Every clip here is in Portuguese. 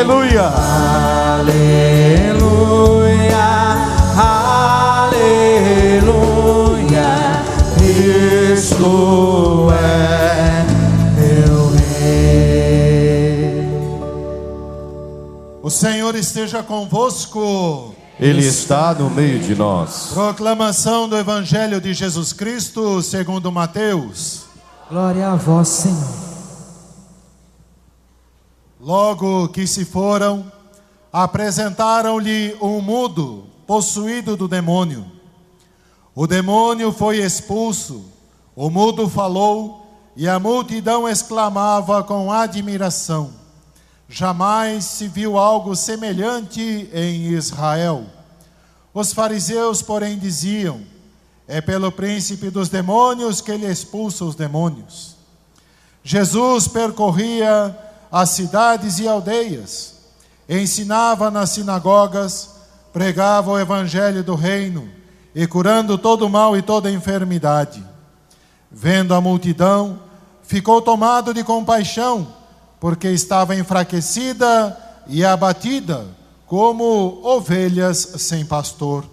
aleluia. Aleluia, aleluia, Cristo é meu Rei. O Senhor esteja convosco. Ele está no meio de nós. Proclamação do Evangelho de Jesus Cristo segundo Mateus. Glória a vós, Senhor. Logo que se foram, apresentaram-lhe um mudo, possuído do demônio. O demônio foi expulso, o mudo falou, e a multidão exclamava com admiração: jamais se viu algo semelhante em Israel. Os fariseus, porém, diziam: é pelo príncipe dos demônios que ele expulsa os demônios. Jesus percorria as cidades e aldeias, ensinava nas sinagogas, pregava o evangelho do reino e curando todo o mal e toda enfermidade. Vendo a multidão, ficou tomado de compaixão, porque estava enfraquecida e abatida, como ovelhas sem pastor.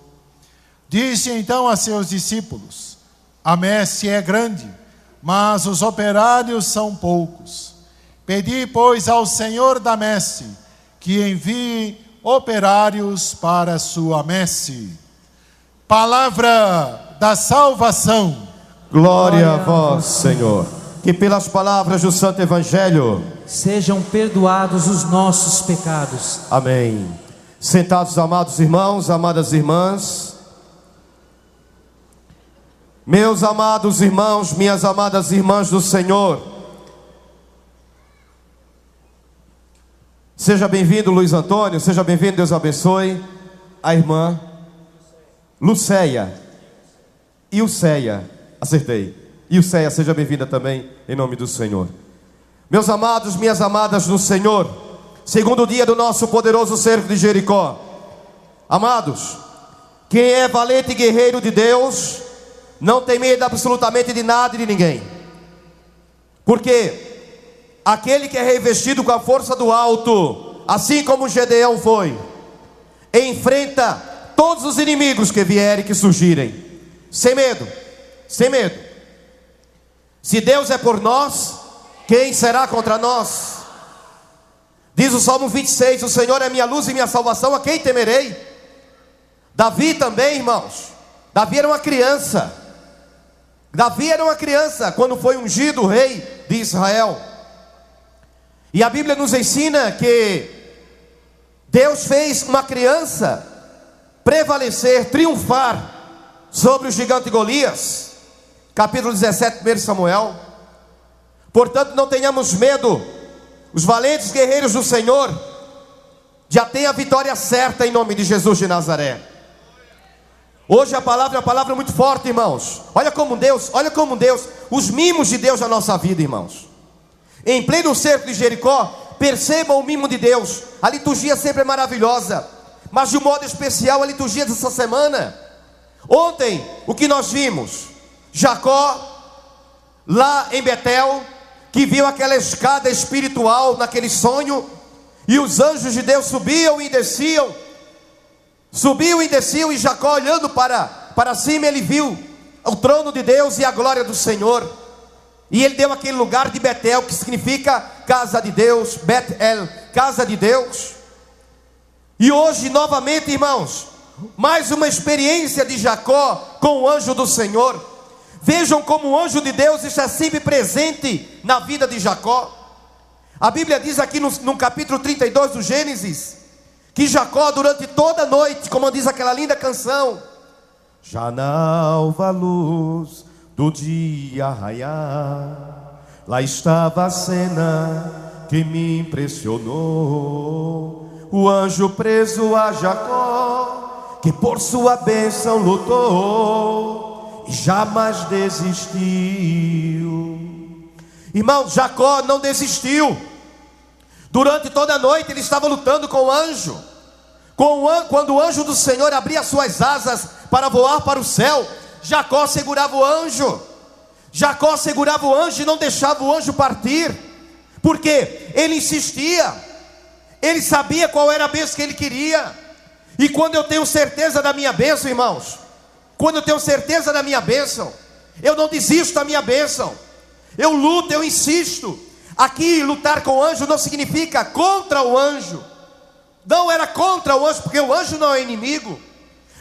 Disse então a seus discípulos: a messe é grande, mas os operários são poucos. Pedi, pois, ao Senhor da messe que envie operários para a sua messe. Palavra da salvação. Glória a vós, Senhor. Que pelas palavras do Santo Evangelho sejam perdoados os nossos pecados. Amém. Sentados, amados irmãos, amadas irmãs. Meus amados irmãos, minhas amadas irmãs do Senhor, seja bem-vindo, Luiz Antônio, seja bem-vindo, Deus abençoe. A irmã Lucéia, Ilceia, acertei. Ilceia, seja bem-vinda também, em nome do Senhor. Meus amados, minhas amadas no Senhor, segundo dia do nosso poderoso cerco de Jericó. Amados, quem é valente e guerreiro de Deus, não tem medo absolutamente de nada e de ninguém. Porque aquele que é revestido com a força do alto, assim como Gedeão foi, enfrenta todos os inimigos que vierem, que surgirem, sem medo, sem medo. Se Deus é por nós, quem será contra nós? Diz o Salmo 26, o Senhor é minha luz e minha salvação, a quem temerei? Davi também, irmãos, Davi era uma criança. Davi era uma criança quando foi ungido rei de Israel. E a Bíblia nos ensina que Deus fez uma criança prevalecer, triunfar sobre o gigante Golias. Capítulo 17, 1 Samuel. Portanto, não tenhamos medo. Os valentes guerreiros do Senhor já têm a vitória certa em nome de Jesus de Nazaré. Hoje a palavra é uma palavra muito forte, irmãos. Olha como Deus, os mimos de Deus na nossa vida, irmãos. Em pleno cerco de Jericó, percebam o mimo de Deus. A liturgia sempre é maravilhosa, mas de um modo especial a liturgia dessa semana. Ontem, o que nós vimos? Jacó, lá em Betel, que viu aquela escada espiritual naquele sonho, e os anjos de Deus subiam e desciam, e Jacó, olhando para cima, ele viu o trono de Deus e a glória do Senhor. E ele deu aquele lugar de Betel, que significa casa de Deus, Betel, casa de Deus. E hoje, novamente, irmãos, mais uma experiência de Jacó com o anjo do Senhor. Vejam como o anjo de Deus está sempre presente na vida de Jacó. A Bíblia diz aqui no capítulo 32 do Gênesis, que Jacó, durante toda a noite, como diz aquela linda canção, já na alva luz do dia raiar, lá estava a cena que me impressionou. O anjo preso a Jacó, que por sua bênção lutou e jamais desistiu. Irmão, Jacó não desistiu. Durante toda a noite ele estava lutando com o anjo. Quando o anjo do Senhor abria suas asas para voar para o céu, Jacó segurava o anjo. Jacó segurava o anjo e não deixava o anjo partir. Porque ele insistia. Ele sabia qual era a bênção que ele queria. E quando eu tenho certeza da minha bênção, irmãos, quando eu tenho certeza da minha bênção, eu não desisto da minha bênção. Eu luto, eu insisto. Aqui lutar com o anjo não significa contra o anjo. Não era contra o anjo, porque o anjo não é inimigo.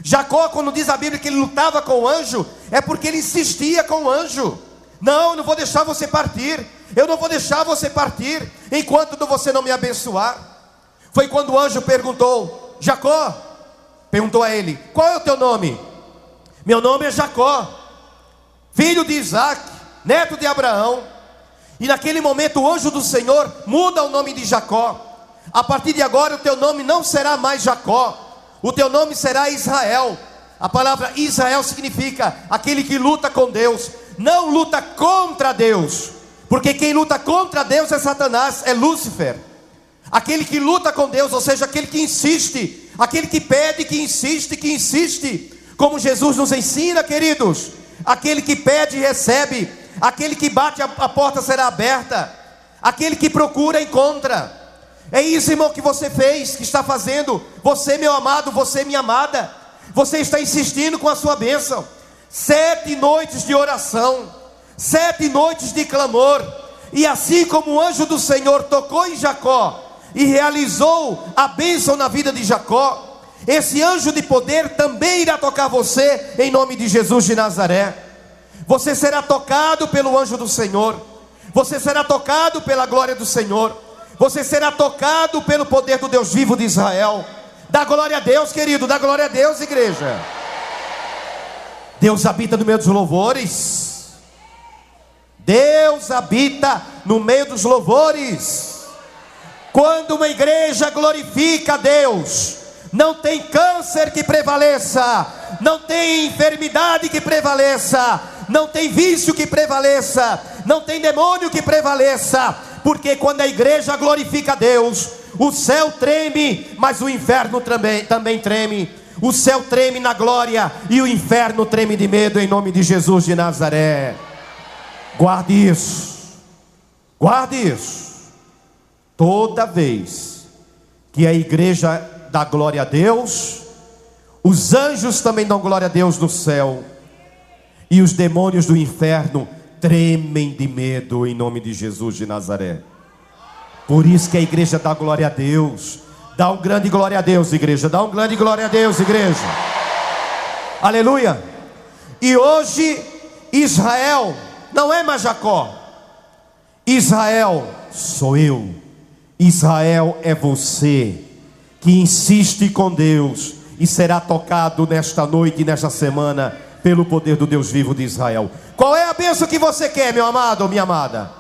Jacó, quando diz a Bíblia que ele lutava com o anjo, é porque ele insistia com o anjo. Não, eu não vou deixar você partir. Eu não vou deixar você partir enquanto você não me abençoar. Foi quando o anjo perguntou: Jacó, perguntou a ele: qual é o teu nome? Meu nome é Jacó, filho de Isaac, neto de Abraão. E naquele momento o anjo do Senhor muda o nome de Jacó. A partir de agora o teu nome não será mais Jacó, o teu nome será Israel. A palavra Israel significa aquele que luta com Deus, não luta contra Deus, porque quem luta contra Deus é Satanás, é Lúcifer. Aquele que luta com Deus, ou seja, aquele que insiste, aquele que pede, que insiste, como Jesus nos ensina, queridos. Aquele que pede recebe, aquele que bate a porta será aberta, aquele que procura encontra. É isso, irmão, que você fez, que está fazendo. Você, meu amado, você, minha amada, você está insistindo com a sua bênção. 7 noites de oração, 7 noites de clamor. E assim como o anjo do Senhor tocou em Jacó e realizou a bênção na vida de Jacó, esse anjo de poder também irá tocar você, em nome de Jesus de Nazaré. Você será tocado pelo anjo do Senhor, você será tocado pela glória do Senhor, você será tocado pelo poder do Deus vivo de Israel. Dá glória a Deus, querido, dá glória a Deus, igreja. Deus habita no meio dos louvores. Deus habita no meio dos louvores. Quando uma igreja glorifica a Deus, não tem câncer que prevaleça, não tem enfermidade que prevaleça, não tem vício que prevaleça, não tem demônio que prevaleça. Porque quando a igreja glorifica a Deus, o céu treme, mas o inferno também treme. O céu treme na glória e o inferno treme de medo, em nome de Jesus de Nazaré. Guarde isso, guarde isso. Toda vez que a igreja dá glória a Deus, os anjos também dão glória a Deus no céu, e os demônios do inferno tremem de medo, em nome de Jesus de Nazaré. Por isso que a igreja dá glória a Deus. Dá um grande glória a Deus, igreja. Dá um grande glória a Deus, igreja. Aleluia. E hoje Israel não é mais Jacó. Israel sou eu. Israel é você, que insiste com Deus e será tocado nesta noite e nesta semana pelo poder do Deus vivo de Israel. Qual é a bênção que você quer, meu amado ou minha amada?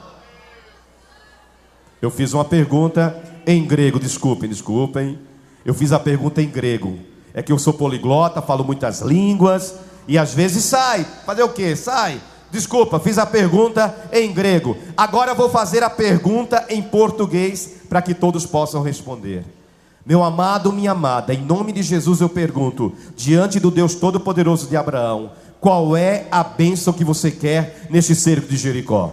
Eu fiz uma pergunta em grego, desculpem. Eu fiz a pergunta em grego. É que eu sou poliglota, falo muitas línguas e às vezes sai. Fazer o quê? Sai. Desculpa, fiz a pergunta em grego. Agora eu vou fazer a pergunta em português para que todos possam responder. Meu amado, minha amada, em nome de Jesus eu pergunto, diante do Deus Todo-Poderoso de Abraão, qual é a bênção que você quer neste cerco de Jericó?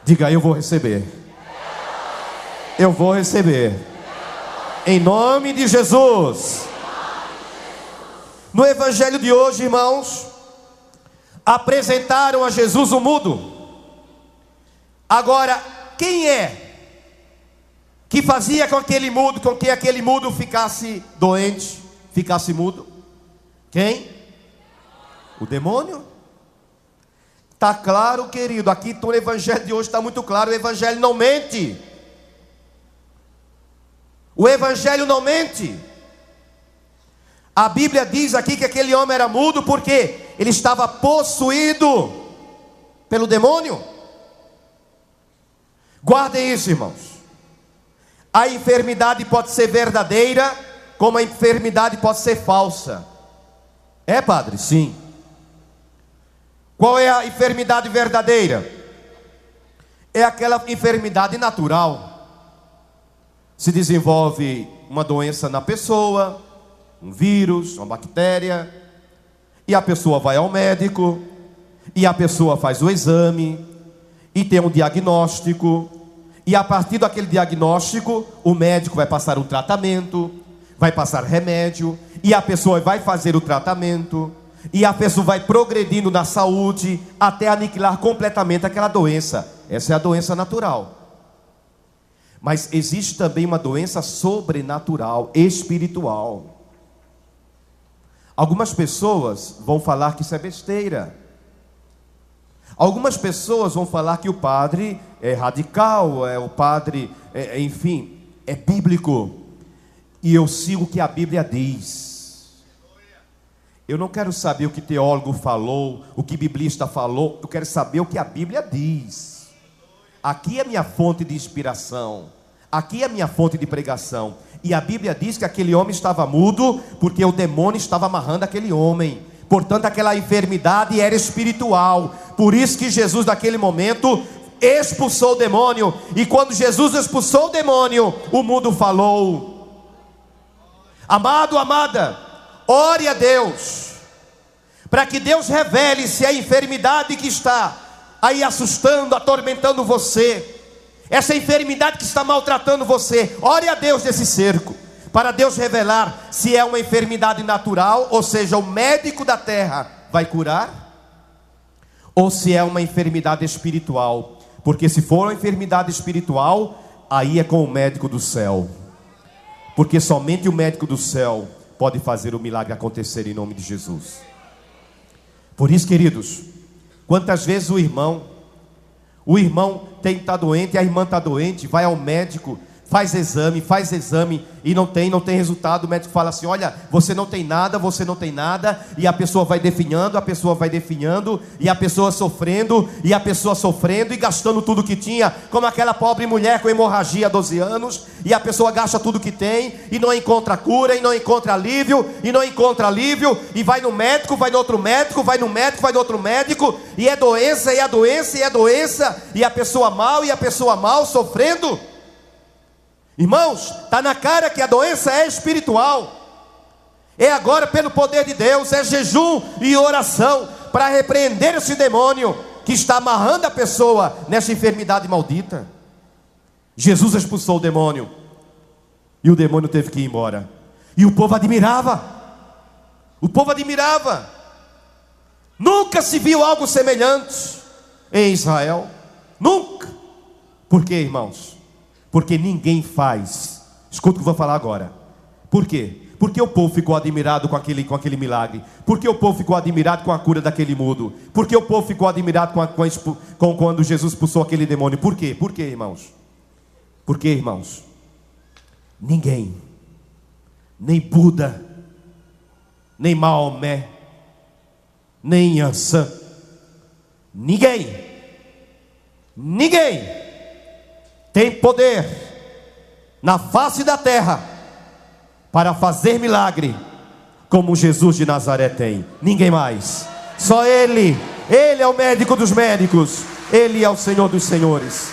Diga: eu vou receber. Eu vou receber. Em nome de Jesus. No evangelho de hoje, irmãos, apresentaram a Jesus o mudo. Agora, quem é que fazia com que aquele mudo ficasse doente, ficasse mudo? Quem? O demônio. Está claro, querido, aqui no evangelho de hoje está muito claro, o evangelho não mente. O evangelho não mente. A Bíblia diz aqui que aquele homem era mudo porque ele estava possuído pelo demônio. Guardem isso, irmãos. A enfermidade pode ser verdadeira, como a enfermidade pode ser falsa. É, padre? Sim. Qual é a enfermidade verdadeira? É aquela enfermidade natural. Se desenvolve uma doença na pessoa, um vírus, uma bactéria, e a pessoa vai ao médico, e a pessoa faz o exame, e tem um diagnóstico, E a partir daquele diagnóstico, o médico vai passar um tratamento, vai passar remédio, e a pessoa vai fazer o tratamento, e a pessoa vai progredindo na saúde, até aniquilar completamente aquela doença. Essa é a doença natural. Mas existe também uma doença sobrenatural, espiritual. Algumas pessoas vão falar que isso é besteira. Algumas pessoas vão falar que o padre é radical, o padre, enfim, é bíblico. E eu sigo o que a Bíblia diz. Eu não quero saber o que teólogo falou, o que biblista falou. Eu quero saber o que a Bíblia diz. Aqui é minha fonte de inspiração. Aqui é minha fonte de pregação. E a Bíblia diz que aquele homem estava mudo porque o demônio estava amarrando aquele homem. Portanto, aquela enfermidade era espiritual. Por isso que Jesus, naquele momento, expulsou o demônio. E quando Jesus expulsou o demônio, o mudo falou. Amado, amada, ore a Deus, para que Deus revele se a enfermidade que está aí assustando, atormentando você, essa enfermidade que está maltratando você, ore a Deus nesse cerco, para Deus revelar se é uma enfermidade natural, ou seja, o médico da terra vai curar, ou se é uma enfermidade espiritual. Porque se for uma enfermidade espiritual, aí é com o médico do céu. Porque somente o médico do céu pode fazer o milagre acontecer em nome de Jesus. Por isso, queridos, quantas vezes o irmão está doente, a irmã está doente, vai ao médico, faz exame e não tem resultado. O médico fala assim: olha, você não tem nada, e a pessoa vai definhando, e a pessoa sofrendo e gastando tudo que tinha, como aquela pobre mulher com hemorragia há 12 anos, e a pessoa gasta tudo que tem, e não encontra cura, e não encontra alívio, e vai no médico, vai no outro médico, vai no médico, vai no outro médico, e é doença, e a pessoa mal, sofrendo. Irmãos, está na cara que a doença é espiritual. É agora pelo poder de Deus, é jejum e oração para repreender esse demônio que está amarrando a pessoa nessa enfermidade maldita. Jesus expulsou o demônio e o demônio teve que ir embora. E o povo admirava. Nunca se viu algo semelhante em Israel. Nunca. Por quê, irmãos? Porque ninguém faz. Escuta o que eu vou falar agora. Por quê? Porque o povo ficou admirado com aquele milagre. Porque o povo ficou admirado com a cura daquele mudo. Porque o povo ficou admirado com quando Jesus expulsou aquele demônio. Por quê? Por quê, irmãos? Porque, irmãos, ninguém, nem Buda, nem Maomé, nem Yansan, ninguém tem poder na face da terra para fazer milagre como Jesus de Nazaré tem. Ninguém mais. Só Ele. Ele é o médico dos médicos. Ele é o Senhor dos senhores.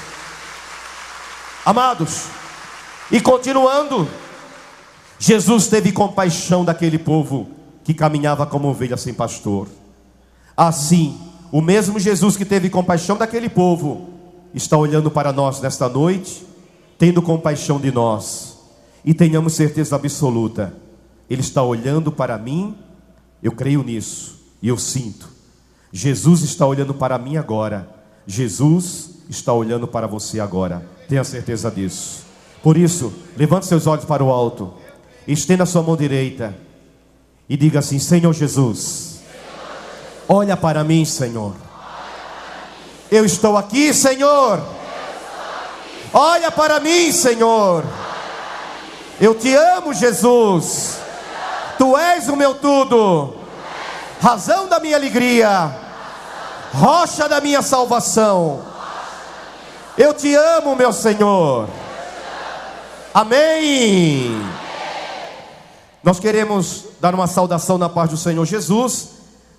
Amados, e continuando, Jesus teve compaixão daquele povo que caminhava como ovelha sem pastor. Assim, o mesmo Jesus que teve compaixão daquele povo está olhando para nós nesta noite, tendo compaixão de nós. E tenhamos certeza absoluta, Ele está olhando para mim. Eu creio nisso e eu sinto. Jesus está olhando para mim agora. Jesus está olhando para você agora. Tenha certeza disso. Por isso, levante seus olhos para o alto, estenda a sua mão direita e diga assim: Senhor Jesus, olha para mim, Senhor. Eu estou aqui, Senhor. Olha para mim, Senhor. Eu te amo, Jesus. Tu és o meu tudo, razão da minha alegria, rocha da minha salvação. Eu te amo, meu Senhor. Amém. Nós queremos dar uma saudação na paz do Senhor Jesus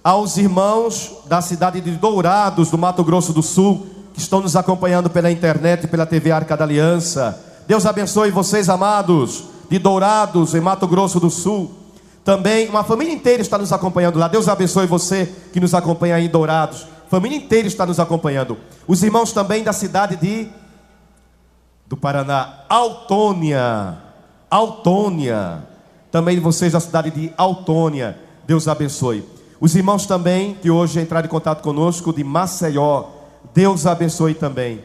aos irmãos da cidade de Dourados, do Mato Grosso do Sul, que estão nos acompanhando pela internet e pela TV Arca da Aliança. Deus abençoe vocês, amados, de Dourados, em Mato Grosso do Sul. Também uma família inteira está nos acompanhando lá. Deus abençoe você que nos acompanha aí em Dourados. Família inteira está nos acompanhando. Os irmãos também da cidade de do Paraná, Autônia, também vocês da cidade de Autônia, Deus abençoe. Os irmãos também que hoje entraram em contato conosco de Maceió, Deus abençoe também.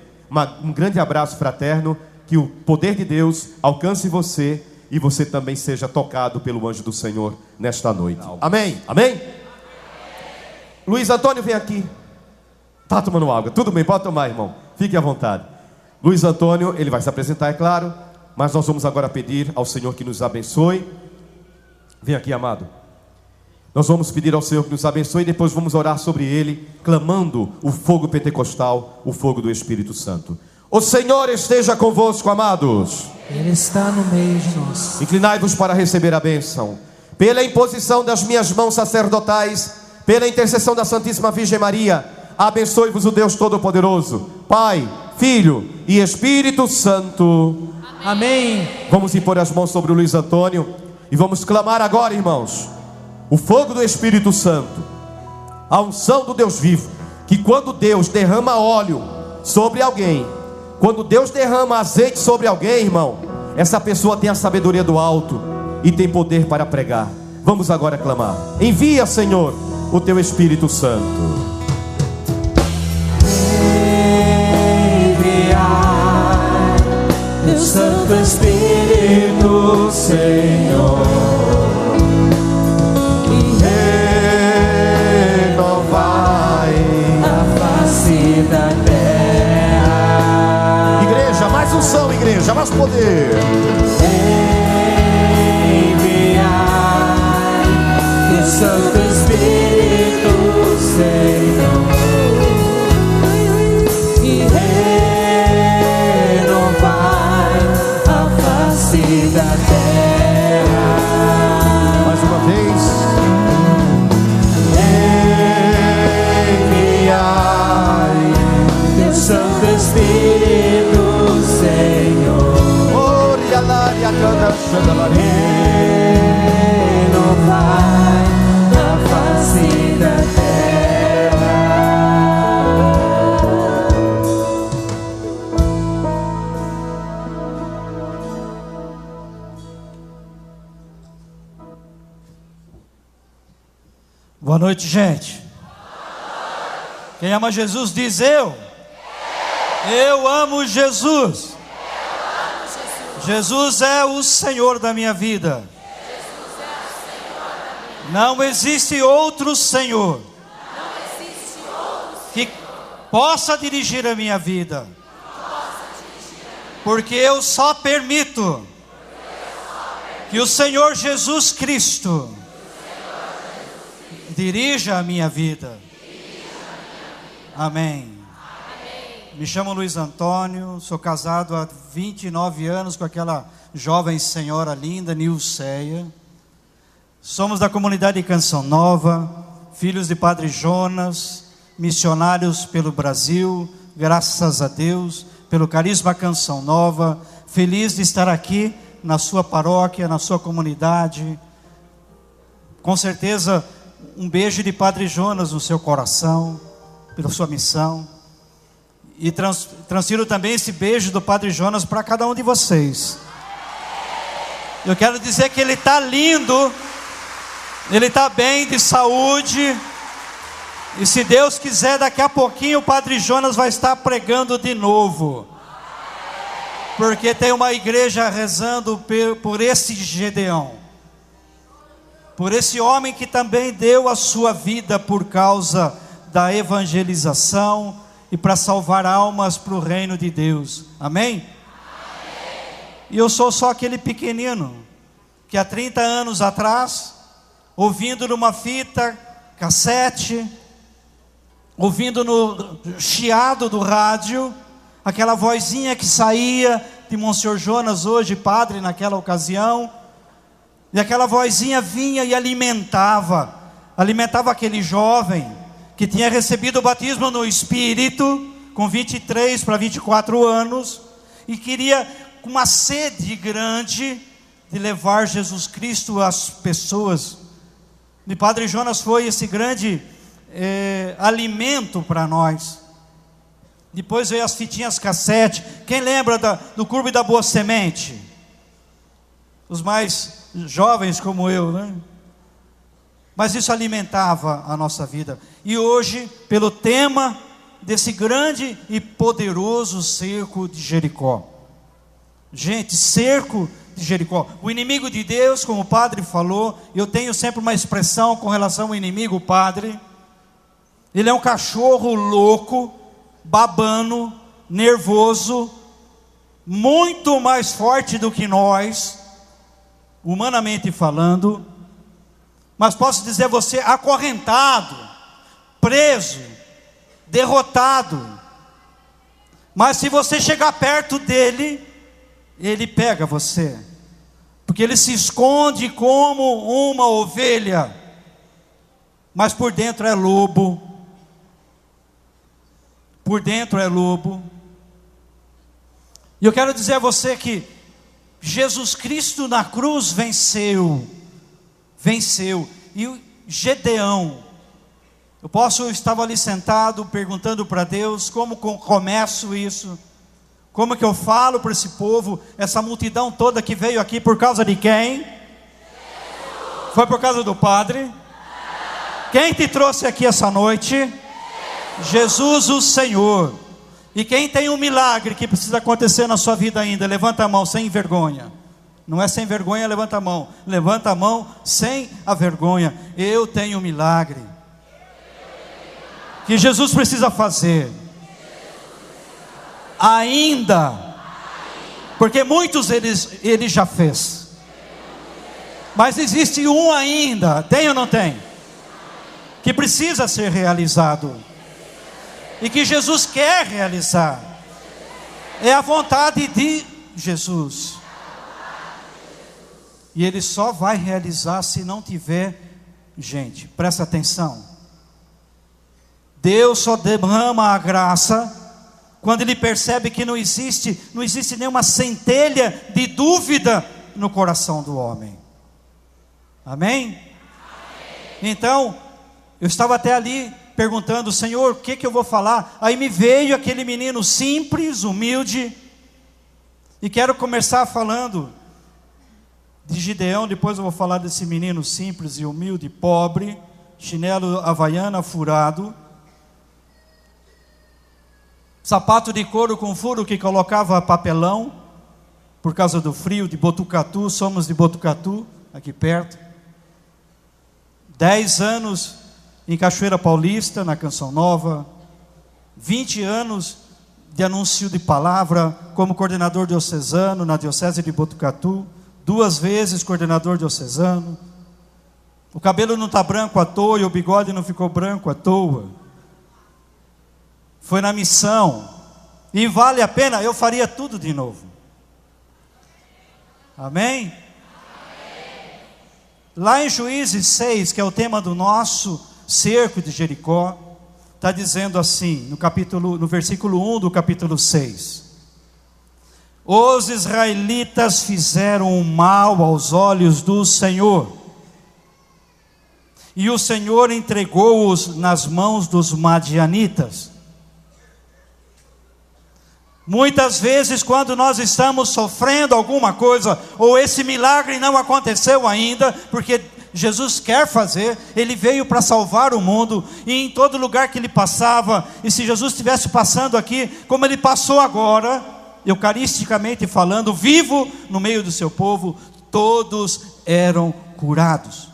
Um grande abraço fraterno, que o poder de Deus alcance você e você também seja tocado pelo anjo do Senhor nesta noite. Amém? Amém? Luiz Antônio, vem aqui. Está tomando água? Tudo bem, pode tomar, irmão. Fique à vontade. Luiz Antônio, ele vai se apresentar, é claro, mas nós vamos agora pedir ao Senhor que nos abençoe. Vem aqui, amado. Nós vamos pedir ao Senhor que nos abençoe e depois vamos orar sobre ele, clamando o fogo pentecostal, o fogo do Espírito Santo. O Senhor esteja convosco, amados. Ele está no meio de nós. Inclinai-vos para receber a bênção. Pela imposição das minhas mãos sacerdotais, pela intercessão da Santíssima Virgem Maria, abençoe-vos o Deus Todo-Poderoso, Pai, Filho e Espírito Santo. Amém. Vamos impor as mãos sobre o Luiz Antônio e vamos clamar agora, irmãos, o fogo do Espírito Santo, a unção do Deus vivo, que quando Deus derrama óleo sobre alguém, quando Deus derrama azeite sobre alguém, irmão, essa pessoa tem a sabedoria do alto e tem poder para pregar. Vamos agora clamar. Envia, Senhor, o teu Espírito Santo. Enviai teu Santo Espírito, Senhor, e renovai a face da terra. Igreja, mais unção, igreja, mais poder. Enviai teu Santo Espírito, Senhor, e renovai a face da terra. Mais uma vez. Enviai teu Santo Espírito, Senhor, renovai a face da terra. Boa noite, gente. Quem ama Jesus diz eu. Eu amo Jesus. Jesus é o Senhor da minha vida. Não existe outro Senhor que possa dirigir a minha vida, porque eu só permito que o Senhor Jesus Cristo dirija a minha vida. Amém. Me chamo Luiz Antônio, sou casado há 29 anos com aquela jovem senhora linda, Nilceia. Somos da comunidade de Canção Nova, filhos de Padre Jonas, missionários pelo Brasil, graças a Deus, pelo carisma Canção Nova. Feliz de estar aqui na sua paróquia, na sua comunidade. Com certeza, um beijo de Padre Jonas no seu coração, pela sua missão. E transfiro também esse beijo do Padre Jonas para cada um de vocês. Eu quero dizer que ele está lindo, ele está bem de saúde. E se Deus quiser, daqui a pouquinho o Padre Jonas vai estar pregando de novo. Porque tem uma igreja rezando por esse Gedeão, por esse homem que também deu a sua vida por causa da evangelização e para salvar almas para o reino de Deus. Amém? E eu sou só aquele pequenino que há 30 anos atrás, ouvindo numa fita cassete, ouvindo no chiado do rádio, aquela vozinha que saía de Monsenhor Jonas, hoje padre naquela ocasião, e aquela vozinha vinha e alimentava aquele jovem que tinha recebido o batismo no Espírito, com 23 para 24 anos, e queria, com uma sede grande, de levar Jesus Cristo às pessoas. E Padre Jonas foi esse grande alimento para nós. Depois veio as fitinhas cassete. Quem lembra do Clube da Boa Semente? Os mais jovens como eu, né? Mas isso alimentava a nossa vida. E hoje, pelo tema desse grande e poderoso cerco de Jericó. Gente, cerco de Jericó. O inimigo de Deus, como o padre falou, eu tenho sempre uma expressão com relação ao inimigo, padre. Ele é um cachorro louco, babano, nervoso, muito mais forte do que nós, humanamente falando. Mas posso dizer a você, acorrentado, preso, derrotado. Mas se você chegar perto dele, ele pega você, porque ele se esconde como uma ovelha, mas por dentro é lobo. Por dentro é lobo. E eu quero dizer a você que Jesus Cristo na cruz venceu. E o Gedeão, eu estava ali sentado perguntando para Deus, como começo isso? Como que eu falo para esse povo, essa multidão toda que veio aqui por causa de quem? Foi por causa do Padre? Quem te trouxe aqui essa noite? Jesus o Senhor. E quem tem um milagre que precisa acontecer na sua vida ainda, levanta a mão sem vergonha. Não é sem vergonha, levanta a mão. Levanta a mão sem a vergonha. Eu tenho um milagre que Jesus precisa fazer ainda, porque muitos ele já fez, mas existe um ainda, tem ou não tem? Que precisa ser realizado, e que Jesus quer realizar. É a vontade de Jesus, e Ele só vai realizar se não tiver gente. Presta atenção, Deus só derrama a graça quando Ele percebe que não existe nenhuma centelha de dúvida no coração do homem. Amém? Então, eu estava até ali perguntando, Senhor, o que eu vou falar? Aí me veio aquele menino simples, humilde, e quero começar falando de Gideão. Depois eu vou falar desse menino simples e humilde, pobre, chinelo havaiana furado, sapato de couro com furo que colocava papelão, por causa do frio, de Botucatu. Somos de Botucatu, aqui perto. 10 anos em Cachoeira Paulista, na Canção Nova. 20 anos de anúncio de palavra como coordenador diocesano na Diocese de Botucatu. 2 vezes coordenador diocesano. O cabelo não está branco à toa e o bigode não ficou branco à toa. Foi na missão, e vale a pena, eu faria tudo de novo. Amém? Lá em Juízes 6, que é o tema do nosso cerco de Jericó, está dizendo assim, no versículo 1 do capítulo 6: os israelitas fizeram o mal aos olhos do Senhor, e o Senhor entregou-os nas mãos dos madianitas. Muitas vezes, quando nós estamos sofrendo alguma coisa, ou esse milagre não aconteceu ainda, porque Jesus quer fazer, Ele veio para salvar o mundo, e em todo lugar que Ele passava, e se Jesus estivesse passando aqui, como Ele passou agora, eucaristicamente falando, vivo no meio do seu povo, todos eram curados.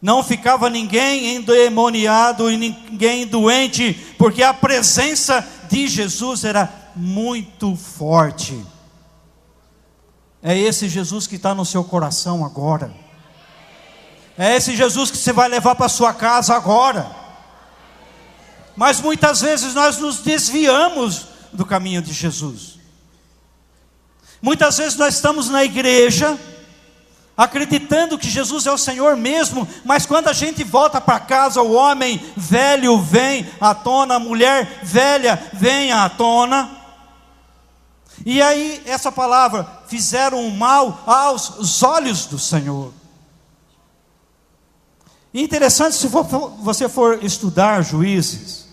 Não ficava ninguém endemoniado e ninguém doente, porque a presença de Jesus era muito forte. É esse Jesus que está no seu coração agora. É esse Jesus que você vai levar para sua casa agora. Mas muitas vezes nós nos desviamos do caminho de Jesus. Muitas vezes nós estamos na igreja, acreditando que Jesus é o Senhor mesmo, mas quando a gente volta para casa, o homem velho vem à tona, a mulher velha vem à tona. E aí essa palavra, fizeram o mal aos olhos do Senhor. E interessante, se você for estudar Juízes,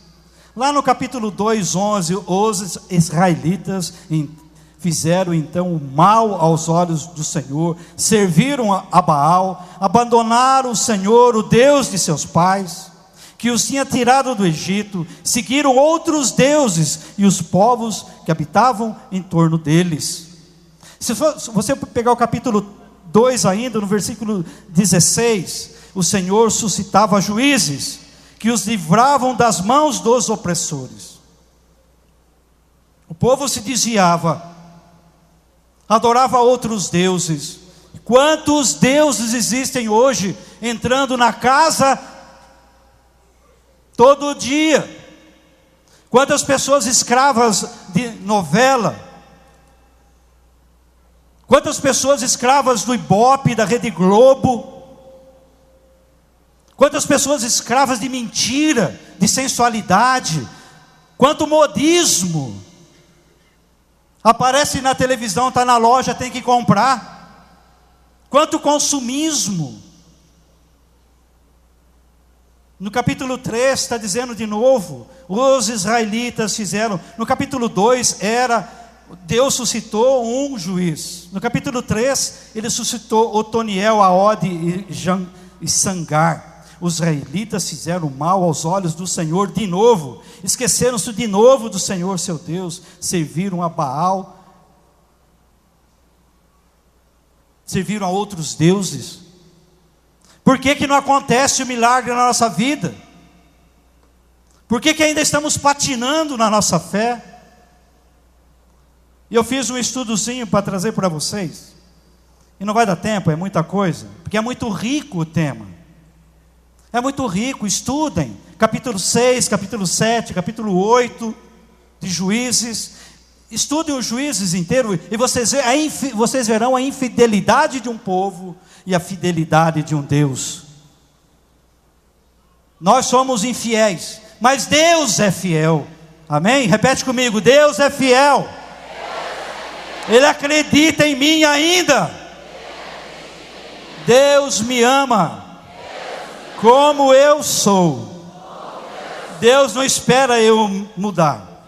Lá no capítulo 2:11, os israelitas fizeram então o mal aos olhos do Senhor, serviram a Baal, abandonaram o Senhor, o Deus de seus pais, que os tinha tirado do Egito, seguiram outros deuses e os povos que habitavam em torno deles. Se você pegar o capítulo 2 ainda, no versículo 16, o Senhor suscitava juízes, que os livravam das mãos dos opressores. O povo se desviava, adorava outros deuses. Quantos deuses existem hoje, entrando na casa todo dia? Quantas pessoas escravas de novela? Quantas pessoas escravas do Ibope, da Rede Globo? Quantas pessoas escravas de mentira, de sensualidade? Quanto modismo aparece na televisão, está na loja, tem que comprar. Quanto consumismo. No capítulo 3 está dizendo de novo, os israelitas fizeram. No capítulo 2 Deus suscitou um juiz. No capítulo 3 ele suscitou Otoniel, Aode e Sangar. Os israelitas fizeram mal aos olhos do Senhor de novo, esqueceram-se de novo do Senhor seu Deus, serviram a Baal, serviram a outros deuses. Por que não acontece o milagre na nossa vida? Por que ainda estamos patinando na nossa fé? E eu fiz um estudozinho para trazer para vocês, e não vai dar tempo, é muita coisa, porque é muito rico o tema. É muito rico, estudem, capítulo 6, capítulo 7, capítulo 8, de Juízes, estudem os Juízes inteiro, e vocês verão a infidelidade de um povo, e a fidelidade de um Deus. Nós somos infiéis, mas Deus é fiel, amém? Repete comigo, Deus é fiel, Ele acredita em mim ainda, Deus me ama, como eu sou. Deus não espera eu mudar.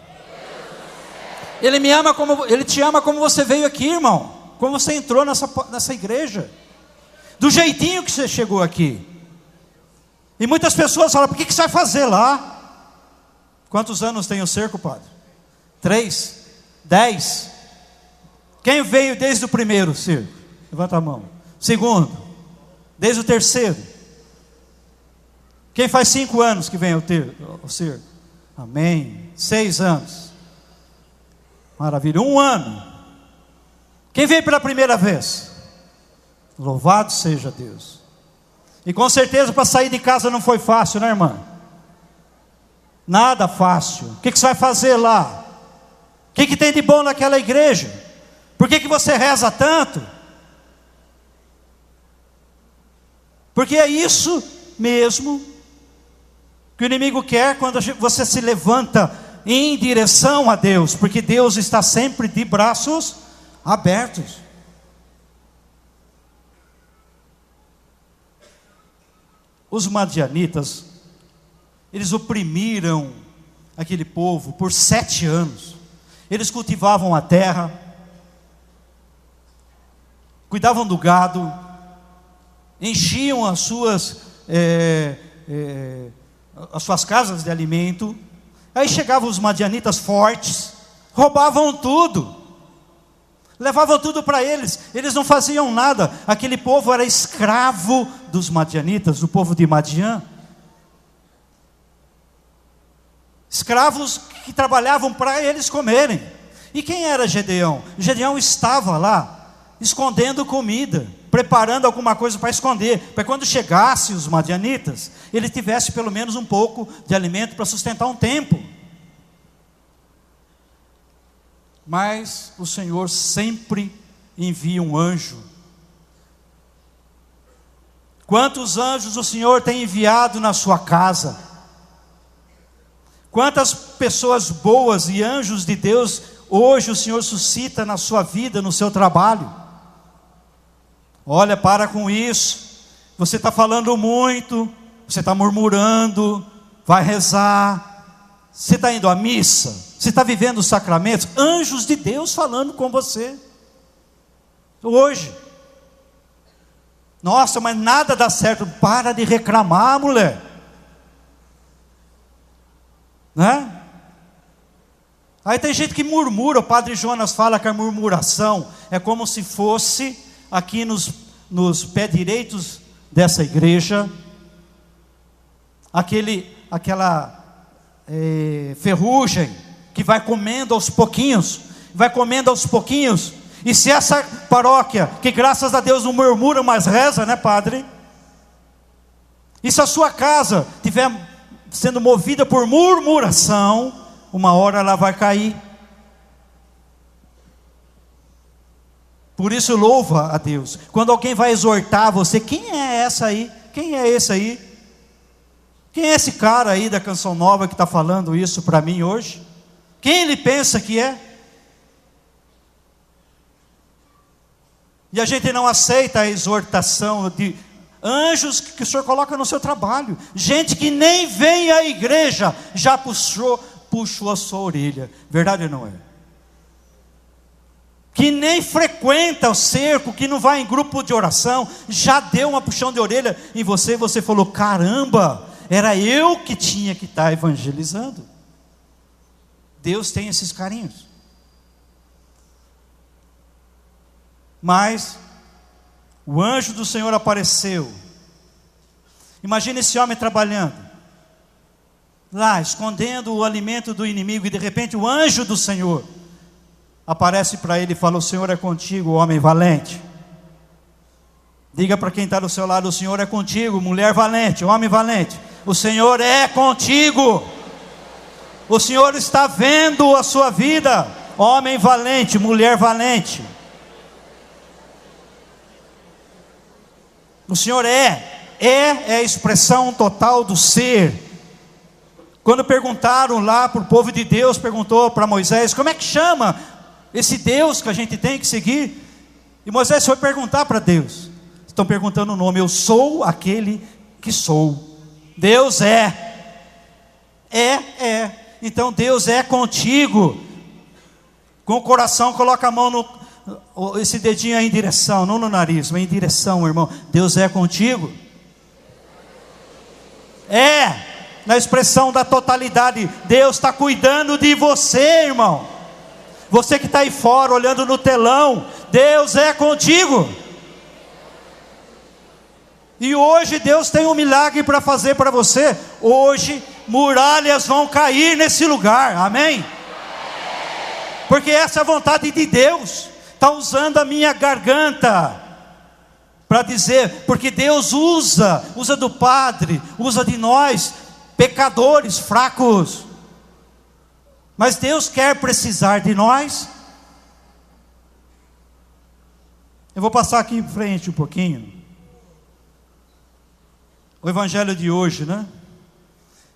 Ele me ama Ele te ama como você veio aqui, irmão. Como você entrou nessa igreja. Do jeitinho que você chegou aqui. E muitas pessoas falam, por que você vai fazer lá? Quantos anos tem o cerco, padre? 3? 10? Quem veio desde o primeiro cerco? Levanta a mão. Segundo? Desde o terceiro? Quem faz 5 anos que vem ao cerco? Amém. 6 anos. Maravilha. 1 ano. Quem veio pela primeira vez? Louvado seja Deus. E com certeza para sair de casa não foi fácil, né, irmã? Nada fácil. O que você vai fazer lá? O que tem de bom naquela igreja? Por que você reza tanto? Porque é isso mesmo que o inimigo quer quando você se levanta em direção a Deus, porque Deus está sempre de braços abertos. Os madianitas, eles oprimiram aquele povo por 7 anos. Eles cultivavam a terra, cuidavam do gado, enchiam as suas casas de alimento. Aí chegavam os madianitas fortes, roubavam tudo, levavam tudo para eles. Eles não faziam nada. Aquele povo era escravo dos madianitas, do povo de Madian. Escravos que trabalhavam para eles comerem. E quem era Gedeão? Gedeão estava lá escondendo comida, preparando alguma coisa para esconder, para quando chegasse os madianitas, ele tivesse pelo menos um pouco de alimento para sustentar um tempo. Mas o Senhor sempre envia um anjo. Quantos anjos o Senhor tem enviado na sua casa? Quantas pessoas boas e anjos de Deus hoje o Senhor suscita na sua vida, no seu trabalho? Olha, para com isso. Você está falando muito, você está murmurando, vai rezar. Você está indo à missa? Você está vivendo os sacramentos? Anjos de Deus falando com você. Hoje. Nossa, mas nada dá certo. Para de reclamar, mulher. Né? Aí tem gente que murmura. O padre Jonas fala que a murmuração é como se fosse aqui nos pés direitos dessa igreja, aquela ferrugem que vai comendo aos pouquinhos, e se essa paróquia, que graças a Deus não murmura, mas reza, né, padre? E se a sua casa estiver sendo movida por murmuração, uma hora ela vai cair. Por isso louva a Deus. Quando alguém vai exortar você, quem é essa aí? Quem é esse aí? Quem é esse cara aí da Canção Nova que está falando isso para mim hoje? Quem ele pensa que é? E a gente não aceita a exortação de anjos que o Senhor coloca no seu trabalho. Gente que nem vem à igreja, já puxou a sua orelha. Verdade ou não é? Que nem frequenta o cerco, que não vai em grupo de oração, já deu uma puxão de orelha em você, e você falou, caramba, era eu que tinha que estar evangelizando. Deus tem esses carinhos. Mas o anjo do Senhor apareceu. Imagina esse homem trabalhando lá, escondendo o alimento do inimigo, e de repente o anjo do Senhor aparece para ele e fala, o Senhor é contigo, homem valente. Diga para quem está do seu lado, o Senhor é contigo, mulher valente, homem valente. O Senhor é contigo. O Senhor está vendo a sua vida, homem valente, mulher valente. O Senhor é a expressão total do ser. Quando perguntaram lá para o povo de Deus, perguntou para Moisés, como é que chama esse Deus que a gente tem que seguir? E Moisés foi perguntar para Deus. Estão perguntando o nome. Eu sou aquele que sou. Deus é. Então Deus é contigo. Com o coração, coloca a mão esse dedinho aí em direção, não no nariz, mas em direção, irmão. Deus é contigo. Na expressão da totalidade. Deus está cuidando de você, irmão. Você que está aí fora, olhando no telão, Deus é contigo. E hoje Deus tem um milagre para fazer para você. Hoje muralhas vão cair nesse lugar, amém? Porque essa é a vontade de Deus. Está usando a minha garganta para dizer, porque Deus usa do padre, usa de nós, pecadores, fracos. Mas Deus quer precisar de nós. Eu vou passar aqui em frente um pouquinho. O evangelho de hoje, né?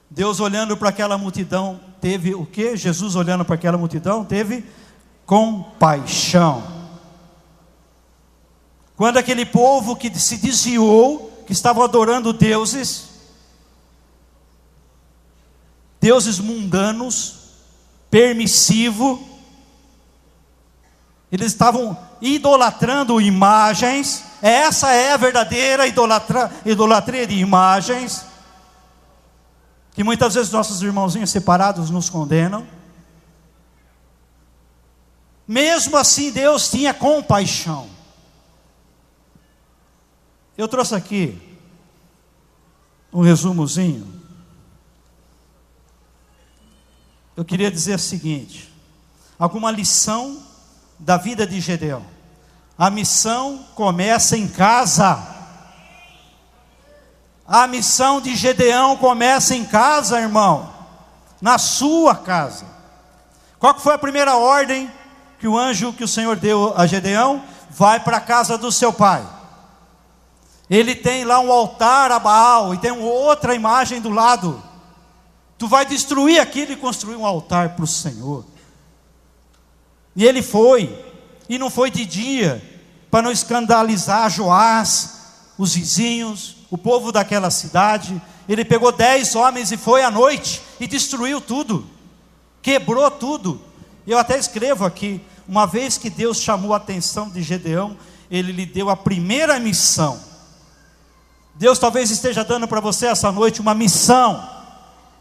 Deus olhando para aquela multidão, teve o quê? Jesus olhando para aquela multidão, teve compaixão. Quando aquele povo que se desviou, que estavam adorando deuses mundanos, permissivo, eles estavam idolatrando imagens. Essa é a verdadeira idolatria de imagens, que muitas vezes nossos irmãozinhos separados nos condenam. Mesmo assim Deus tinha compaixão. Eu trouxe aqui um resumozinho. Eu queria dizer o seguinte: alguma lição da vida de Gedeão. A missão começa em casa. A missão de Gedeão começa em casa, irmão. Na sua casa. Qual que foi a primeira ordem que o Senhor deu a Gedeão? Vai para a casa do seu pai. Ele tem lá um altar a Baal e tem outra imagem do lado. Tu vai destruir aquilo e construir um altar para o Senhor. E ele foi, e não foi de dia, para não escandalizar Joás, os vizinhos, o povo daquela cidade. Ele pegou 10 homens e foi à noite, e destruiu tudo. quebrou tudo. Eu até escrevo aqui, uma vez que Deus chamou a atenção de Gedeão, Ele lhe deu a primeira missão. Deus talvez esteja dando para você essa noite uma missão,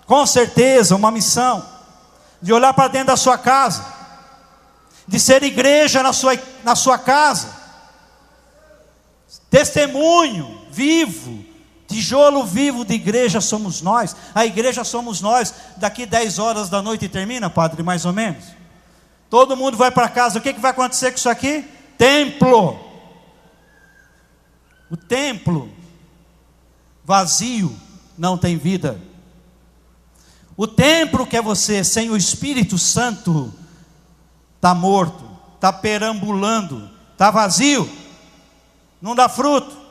com certeza uma missão, de olhar para dentro da sua casa, de ser igreja na sua casa, testemunho vivo, tijolo vivo de igreja somos nós. A igreja somos nós. Daqui 10 horas da noite termina, padre, mais ou menos. Todo mundo vai para casa. O que vai acontecer com isso aqui? Templo. O templo vazio não tem vida. O templo que é você, sem o Espírito Santo, está morto, está perambulando, está vazio, não dá fruto.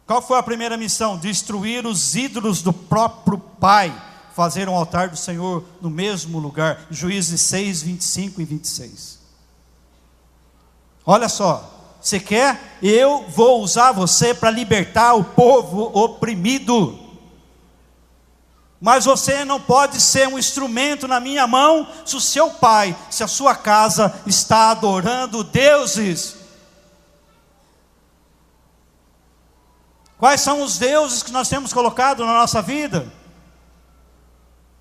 Qual foi a primeira missão? Destruir os ídolos do próprio pai, fazer um altar do Senhor no mesmo lugar. Juízes 6, 25 e 26. Olha só, você quer? Eu vou usar você para libertar o povo oprimido. Mas você não pode ser um instrumento na minha mão se o seu pai, se a sua casa está adorando deuses. Quais são os deuses que nós temos colocado na nossa vida?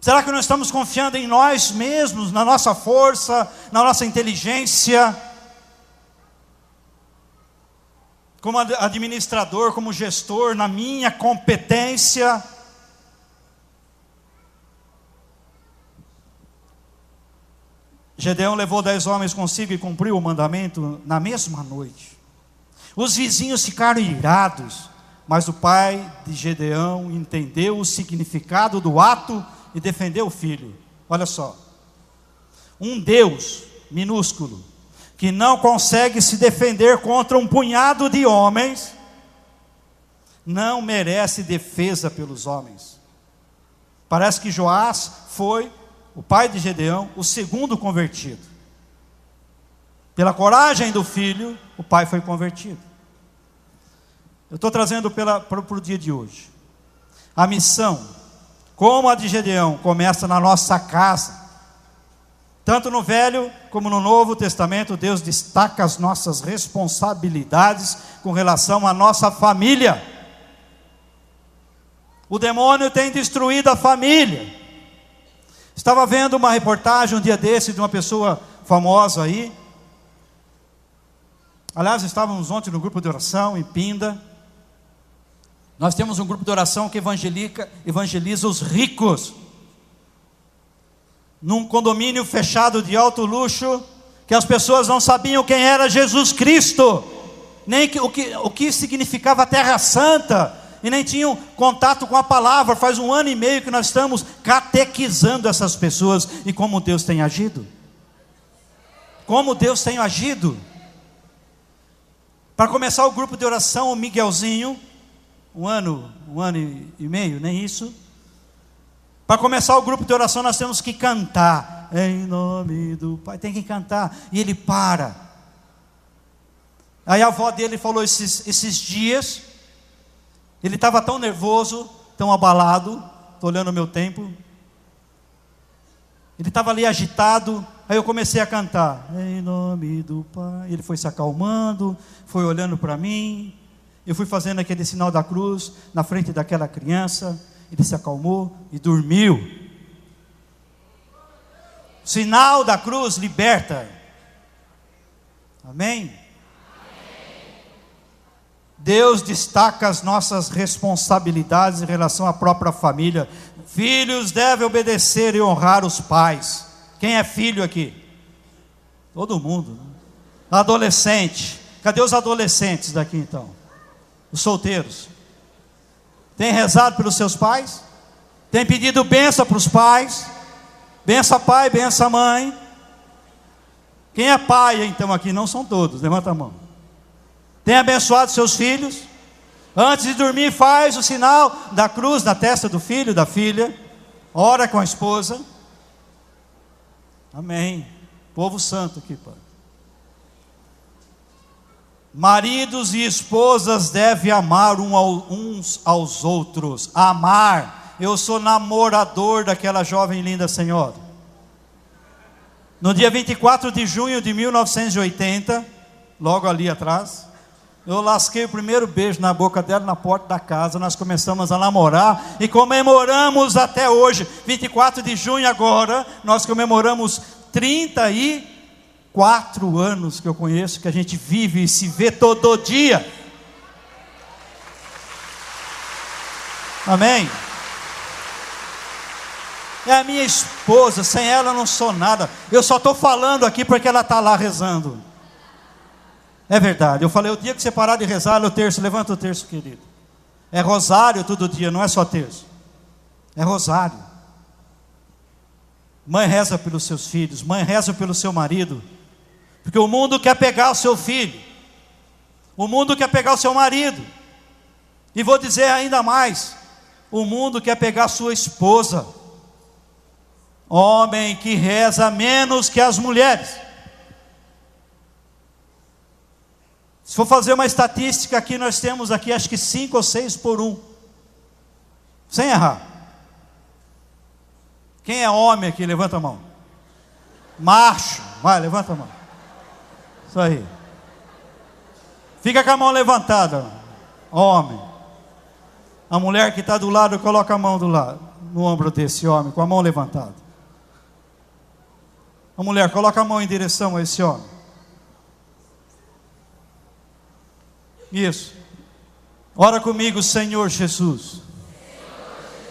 Será que nós estamos confiando em nós mesmos, na nossa força, na nossa inteligência? Como administrador, como gestor, na minha competência? Gedeão levou 10 homens consigo e cumpriu o mandamento na mesma noite. Os vizinhos ficaram irados, mas o pai de Gedeão entendeu o significado do ato e defendeu o filho. Olha só, um Deus minúsculo, que não consegue se defender contra um punhado de homens, não merece defesa pelos homens. Parece que Joás foi, o pai de Gedeão, o segundo convertido. Pela coragem do filho, o pai foi convertido. Eu estou trazendo para o dia de hoje. A missão, como a de Gedeão, começa na nossa casa. Tanto no Velho como no Novo Testamento, Deus destaca as nossas responsabilidades com relação à nossa família. O demônio tem destruído a família. Estava vendo uma reportagem um dia desse de uma pessoa famosa aí. Aliás, estávamos ontem no grupo de oração em Pinda. Nós temos um grupo de oração que evangeliza os ricos. Num condomínio fechado de alto luxo, que as pessoas não sabiam quem era Jesus Cristo, nem o que significava a Terra Santa, e nem tinham contato com a palavra. Faz 1 ano e meio que nós estamos catequizando essas pessoas, e como Deus tem agido. Como Deus tem agido. Para começar o grupo de oração, o Miguelzinho, 1 ano e meio, nem isso. Para começar o grupo de oração, nós temos que cantar, em nome do Pai, tem que cantar, e ele para. Aí a avó dele falou esses dias, ele estava tão nervoso, tão abalado, estou olhando o meu tempo, ele estava ali agitado, aí eu comecei a cantar, em nome do Pai, ele foi se acalmando, foi olhando para mim, eu fui fazendo aquele sinal da cruz, na frente daquela criança, ele se acalmou e dormiu. Sinal da cruz liberta. Amém? Deus destaca as nossas responsabilidades em relação à própria família. Filhos devem obedecer e honrar os pais. Quem é filho aqui? Todo mundo, né? Adolescente. Cadê os adolescentes daqui então? Os solteiros. Tem rezado pelos seus pais? Tem pedido bênção para os pais? Benção pai, benção mãe. Quem é pai então aqui? Não são todos, levanta a mão. Tem abençoado seus filhos? Antes de dormir faz o sinal da cruz na testa do filho, da filha. Ora com a esposa. Amém. Povo santo aqui, pai. Maridos e esposas devem amar uns aos outros. Amar eu sou namorador daquela jovem linda senhora. No dia 24 de junho de 1980, logo ali atrás, eu lasquei o primeiro beijo na boca dela na porta da casa. Nós começamos a namorar e comemoramos até hoje. 24 de junho agora, nós comemoramos 34 anos que eu conheço, que a gente vive e se vê todo dia. Amém? É a minha esposa, sem ela eu não sou nada. Eu só estou falando aqui porque ela está lá rezando. É verdade, eu falei, o dia que você parar de rezar é o terço, levanta o terço, querido. É rosário todo dia, não é só terço. É rosário. Mãe reza pelos seus filhos, mãe reza pelo seu marido. Porque o mundo quer pegar o seu filho. O mundo quer pegar o seu marido. E vou dizer ainda mais, o mundo quer pegar a sua esposa. Homem que reza menos que as mulheres. Se for fazer uma estatística aqui, nós temos aqui acho que 5 ou 6 por 1. Sem errar. Quem é homem aqui? Levanta a mão. Macho. Vai, levanta a mão. Isso aí. Fica com a mão levantada. Homem. A mulher que está do lado, coloca a mão do lado, no ombro desse homem, com a mão levantada. A mulher, coloca a mão em direção a esse homem. Isso. Ora comigo, Senhor Jesus.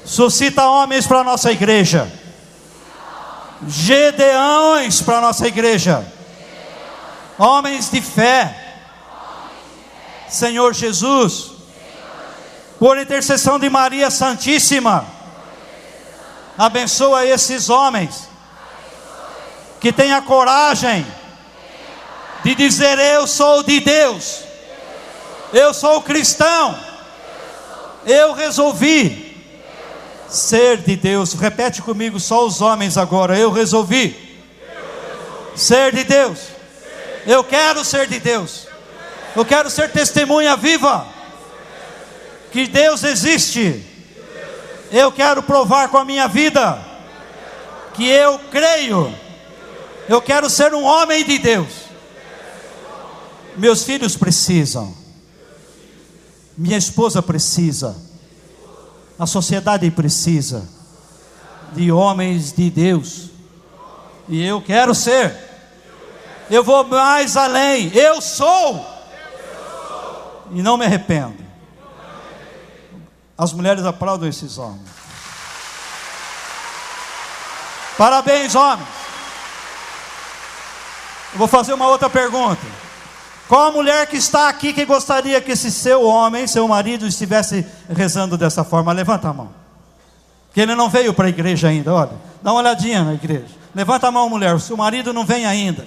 Suscita homens para a nossa igreja. Gedeões para a nossa igreja. Homens de fé. Senhor Jesus. Por intercessão de Maria Santíssima. Abençoa esses homens. Que tenha coragem de dizer: eu sou de Deus. Eu sou cristão. Eu resolvi ser de Deus. Repete comigo, só os homens agora. Eu resolvi ser de Deus. Eu quero ser de Deus. Eu quero ser testemunha viva que Deus existe. Eu quero provar com a minha vida que eu creio. Eu quero ser um homem de Deus. Meus filhos precisam. Minha esposa precisa. A sociedade precisa de homens de Deus. E eu quero ser. Eu vou mais além. Eu sou. E não me arrependo. As mulheres aplaudam esses homens. Parabéns, homens. Eu vou fazer uma outra pergunta. Qual a mulher que está aqui que gostaria que esse seu homem, seu marido, estivesse rezando dessa forma? Levanta a mão. Que ele não veio para a igreja ainda, olha. Dá uma olhadinha na igreja. Levanta a mão, mulher. O seu marido não vem ainda.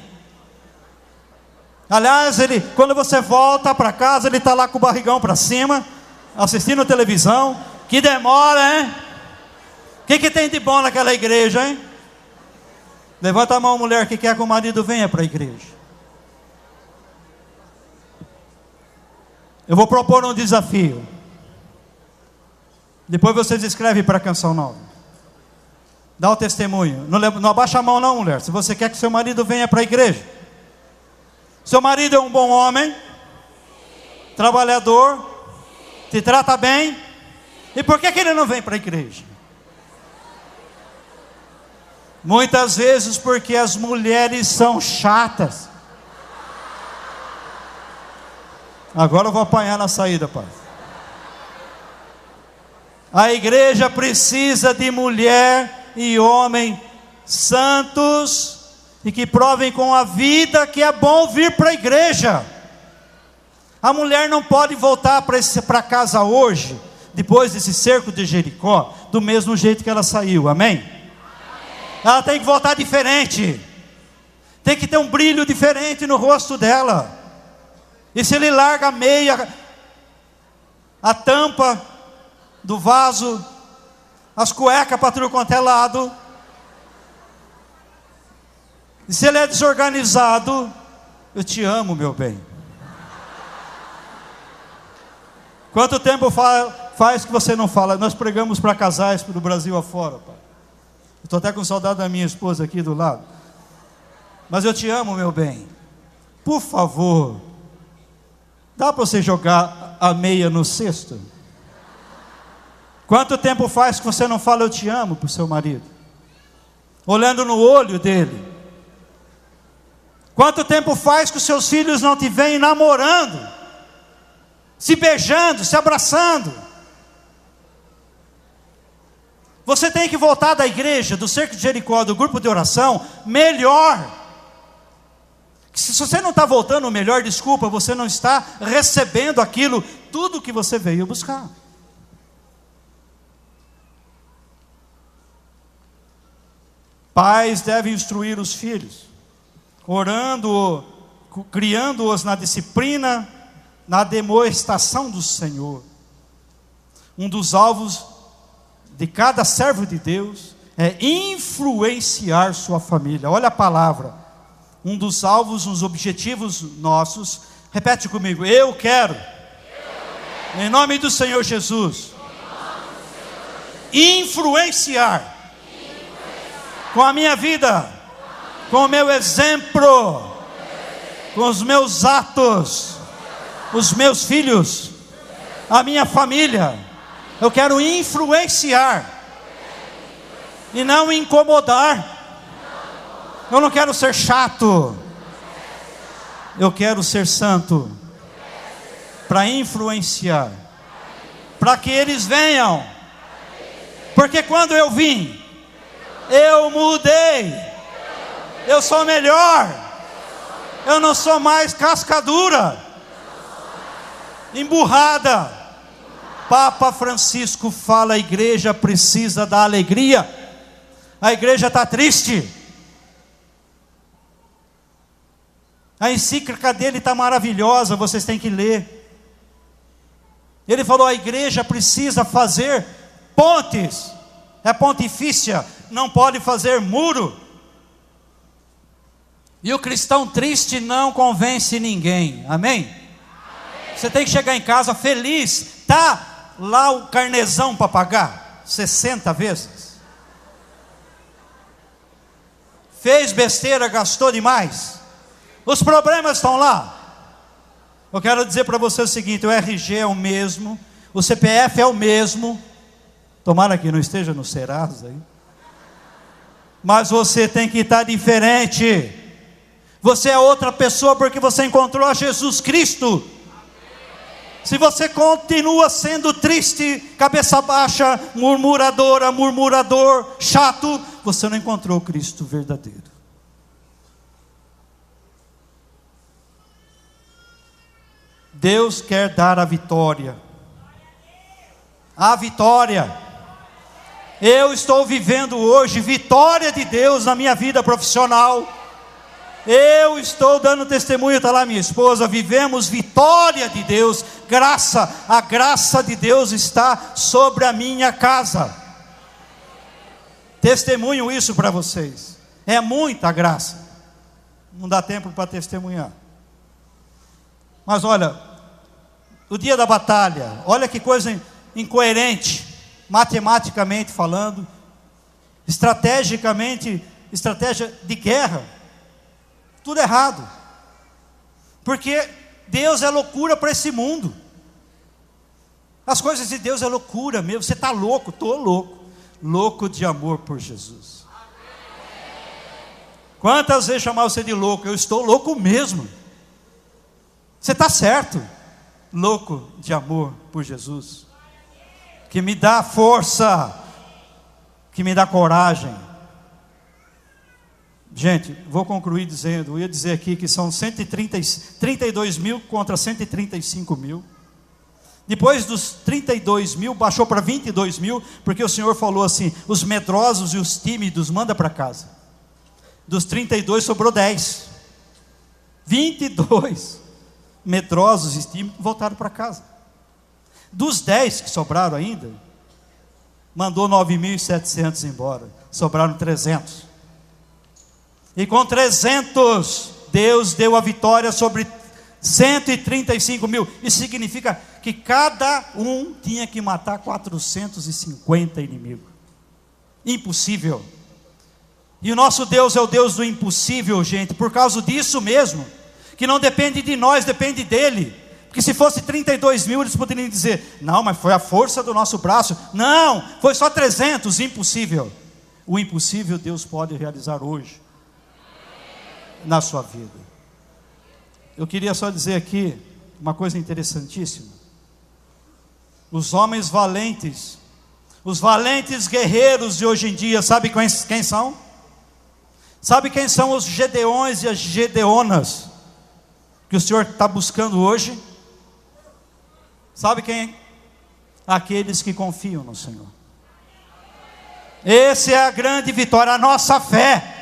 Aliás, quando você volta para casa, ele está lá com o barrigão para cima, assistindo televisão. Que demora, hein? O que tem de bom naquela igreja, hein? Levanta a mão, mulher, que quer que o marido venha para a igreja. Eu vou propor um desafio. Depois vocês escrevem para a Canção Nova. Dá o testemunho. Não abaixa a mão não, mulher. Se você quer que seu marido venha para a igreja. Seu marido é um bom homem. Trabalhador. Te trata bem. E por que ele não vem para a igreja? Muitas vezes porque as mulheres são chatas. Agora eu vou apanhar na saída, pai. A igreja precisa de mulher e homem santos e que provem com a vida que é bom vir para a igreja. A mulher não pode voltar para casa hoje, depois desse cerco de Jericó, do mesmo jeito que ela saiu, amém? Ela tem que voltar diferente. Tem que ter um brilho diferente no rosto dela. E se ele larga a meia, a tampa do vaso, as cuecas para tudo quanto é lado, e se ele é desorganizado, eu te amo, meu bem. Quanto tempo faz que você não fala. Nós pregamos para casais do Brasil afora, pai. Estou até com saudade da minha esposa aqui do lado. Mas eu te amo, meu bem. Por favor, dá para você jogar a meia no cesto? Quanto tempo faz que você não fala eu te amo para o seu marido? Olhando no olho dele. Quanto tempo faz que os seus filhos não te veem namorando, se beijando, se abraçando? Você tem que voltar da igreja, do cerco de Jericó, do grupo de oração, melhor. Se você não está voltando melhor, desculpa, você não está recebendo aquilo, tudo que você veio buscar. Pais devem instruir os filhos, orando, criando-os na disciplina, na demonstração do Senhor. Um dos alvos de cada servo de Deus é influenciar sua família. Olha a palavra. Um dos alvos, uns objetivos nossos. Repete comigo. Eu quero. Em nome do Senhor Jesus. Influenciar. Com a minha vida. Com o meu exemplo. Com os meus atos. Os meus filhos. A minha família. Eu quero influenciar. E não incomodar. Eu não quero ser chato. Eu quero ser santo. Para influenciar. Para que eles venham. Porque quando eu vim, eu mudei. Eu sou melhor. Eu não sou mais casca dura, emburrada. Papa Francisco fala: a igreja precisa da alegria. A igreja está triste. A encíclica dele está maravilhosa, vocês têm que ler. Ele falou: a igreja precisa fazer pontes. É pontifícia, não pode fazer muro. E o cristão triste não convence ninguém. Amém? Você tem que chegar em casa feliz. Tá lá o carnezão para pagar 60 vezes. Fez besteira, gastou demais. Os problemas estão lá. Eu quero dizer para você o seguinte: o RG é o mesmo, o CPF é o mesmo. Tomara que não esteja no Serasa aí. Mas você tem que estar diferente. Você é outra pessoa porque você encontrou a Jesus Cristo. Se você continua sendo triste, cabeça baixa, murmurador, chato, você não encontrou o Cristo verdadeiro. Deus quer dar a vitória. A vitória. Eu estou vivendo hoje vitória de Deus na minha vida profissional. Eu estou dando testemunho, está lá minha esposa. Vivemos vitória de Deus. A graça de Deus está sobre a minha casa. Testemunho isso para vocês. É muita graça. Não dá tempo para testemunhar. Mas olha, o dia da batalha, olha que coisa incoerente, matematicamente falando, estratégia de guerra, tudo errado, porque Deus é loucura para esse mundo. As coisas de Deus é loucura mesmo. Você está louco? Estou louco de amor por Jesus. Quantas vezes chamar você de louco? Eu estou louco mesmo. Você está certo, louco de amor por Jesus, que me dá força, que me dá coragem. Gente, vou concluir dizendo, eu ia dizer aqui que são 32 mil contra 135 mil. Depois dos 32 mil, baixou para 22 mil, porque o Senhor falou assim: os medrosos e os tímidos manda para casa. Dos 32 sobrou 10. 22 medrosos e tímidos voltaram para casa. Dos 10 que sobraram ainda, mandou 9.700 embora. Sobraram 300. E com 300, Deus deu a vitória sobre 135 mil. Isso significa que cada um tinha que matar 450 inimigos. Impossível. E o nosso Deus é o Deus do impossível, gente. Por causa disso mesmo, que não depende de nós, depende dele. Porque se fosse 32 mil, eles poderiam dizer: não, mas foi a força do nosso braço. Não, foi só 300, impossível. O impossível Deus pode realizar hoje na sua vida. Eu queria só dizer aqui uma coisa interessantíssima. Os homens valentes, os valentes guerreiros de hoje em dia, sabe quem são? Sabe quem são os Gedeões e as Gedeonas que o Senhor está buscando hoje? Sabe quem? Aqueles que confiam no Senhor. Essa é a grande vitória, a nossa fé.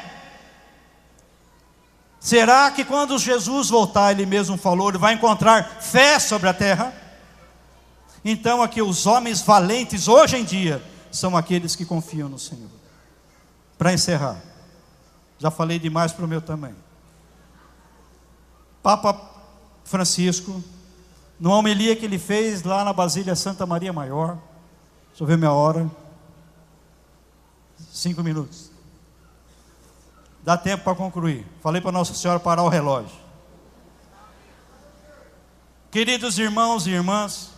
Será que quando Jesus voltar, Ele mesmo falou, Ele vai encontrar fé sobre a terra? Então aqui os homens valentes hoje em dia são aqueles que confiam no Senhor. Para encerrar, já falei demais para o meu tamanho. Papa Francisco, numa homilia que ele fez lá na Basília Santa Maria Maior, deixa eu ver minha hora, 5 minutos. Dá tempo para concluir. Falei para Nossa Senhora parar o relógio. Queridos irmãos e irmãs,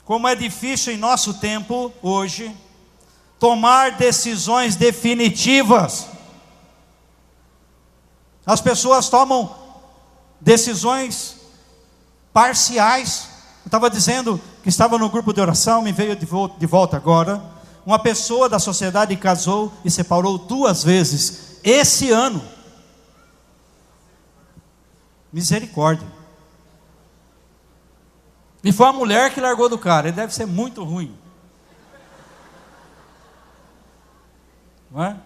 como é difícil em nosso tempo, hoje, tomar decisões definitivas. As pessoas tomam decisões parciais. Eu estava dizendo que estava no grupo de oração, me veio de volta agora. Uma pessoa da sociedade casou e separou 2 vezes esse ano. Misericórdia. E foi a mulher que largou do cara. Ele deve ser muito ruim, não é?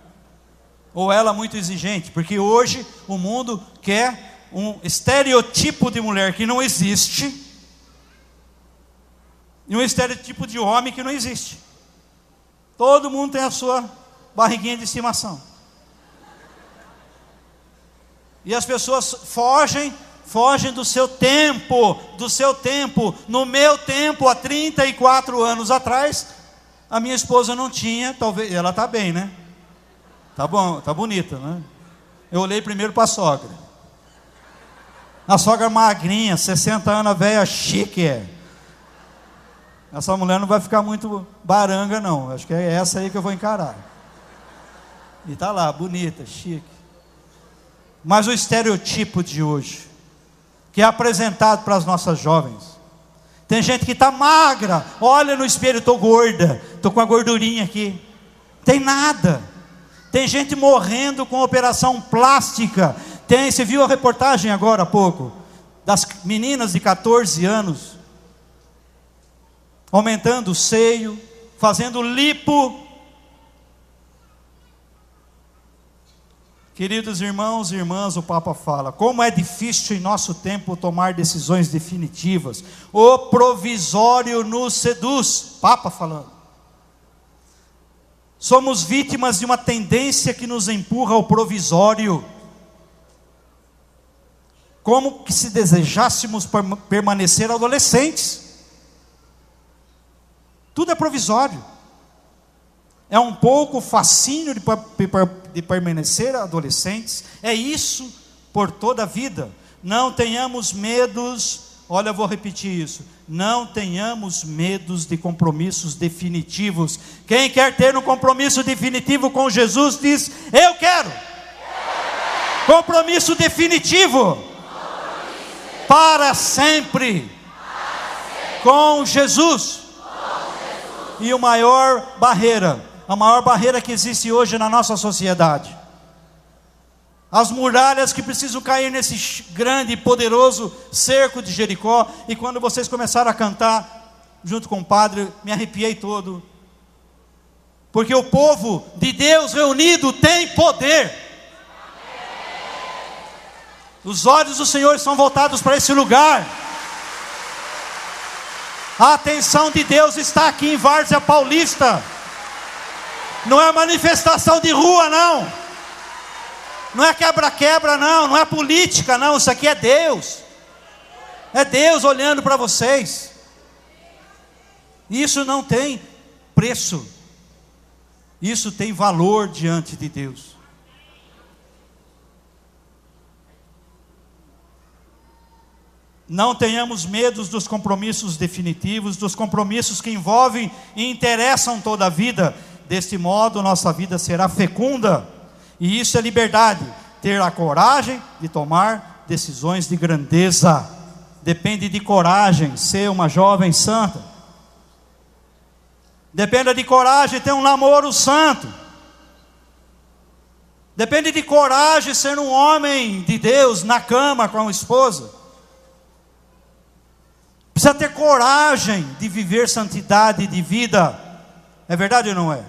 Ou ela muito exigente, porque hoje o mundo quer um estereotipo de mulher que não existe e um estereotipo de homem que não existe. Todo mundo tem a sua barriguinha de estimação. E as pessoas fogem do seu tempo. No meu tempo, há 34 anos atrás, a minha esposa não tinha, talvez, ela está bem, né? Tá bom, tá bonita, né? Eu olhei primeiro para a sogra. A sogra magrinha, 60 anos, a velha chique é. Essa mulher não vai ficar muito baranga não, acho que é essa aí que eu vou encarar. E tá lá, bonita, chique. Mas o estereotipo de hoje, que é apresentado para as nossas jovens, tem gente que está magra, olha no espelho, estou gorda, estou com a gordurinha aqui, tem nada. Tem gente morrendo com operação plástica. Você viu a reportagem agora há pouco, das meninas de 14 anos, aumentando o seio, fazendo lipo. Queridos irmãos e irmãs, o Papa fala, como é difícil em nosso tempo tomar decisões definitivas. O provisório nos seduz. Papa falando. Somos vítimas de uma tendência que nos empurra ao provisório. Como que se desejássemos permanecer adolescentes. Tudo é provisório. É um pouco fascínio de permanecer adolescentes. É isso por toda a vida. Não tenhamos medos. Olha, eu vou repetir isso. Não tenhamos medos de compromissos definitivos. Quem quer ter um compromisso definitivo com Jesus diz: eu quero. Compromisso definitivo. Para sempre. Com Jesus. E a maior barreira que existe hoje na nossa sociedade, as muralhas que precisam cair nesse grande e poderoso cerco de Jericó. E quando vocês começaram a cantar junto com o padre, me arrepiei todo, porque o povo de Deus reunido tem poder. Os olhos do Senhor estão voltados para esse lugar. A atenção de Deus está aqui em Várzea Paulista. Não é manifestação de rua, não. Não é quebra-quebra, não. Não é política, não. Isso aqui é Deus. É Deus olhando para vocês. Isso não tem preço. Isso tem valor diante de Deus. Não tenhamos medo dos compromissos definitivos, dos compromissos que envolvem e interessam toda a vida. Deste modo, nossa vida será fecunda. E isso é liberdade. Ter a coragem de tomar decisões de grandeza. Depende de coragem ser uma jovem santa. Depende de coragem ter um namoro santo. Depende de coragem ser um homem de Deus na cama com a esposa. Precisa ter coragem de viver santidade de vida. É verdade ou não é?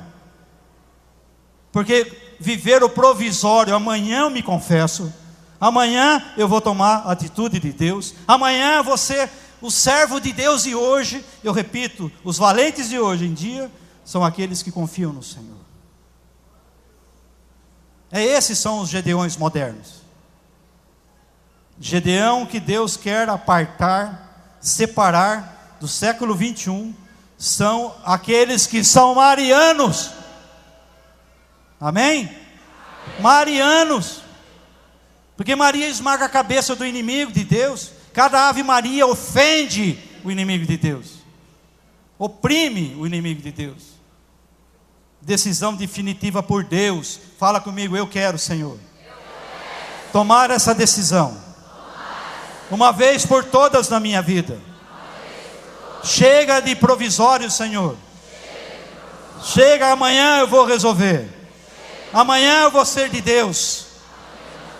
Porque viver o provisório, amanhã eu me confesso, amanhã eu vou tomar a atitude de Deus, amanhã eu vou ser o servo de Deus, e hoje, eu repito, os valentes de hoje em dia, são aqueles que confiam no Senhor. Esses são os Gedeões modernos. Gedeão que Deus quer apartar, separar do século 21, são aqueles que são marianos. Amém? Marianos. Porque Maria esmaga a cabeça do inimigo de Deus. Cada Ave Maria ofende o inimigo de Deus, oprime o inimigo de Deus. Decisão definitiva por Deus. Fala comigo, eu quero, Senhor, tomar essa decisão, uma vez por todas na minha vida. Chega de provisório, Senhor. Chega, amanhã eu vou resolver. Amanhã eu vou ser de Deus.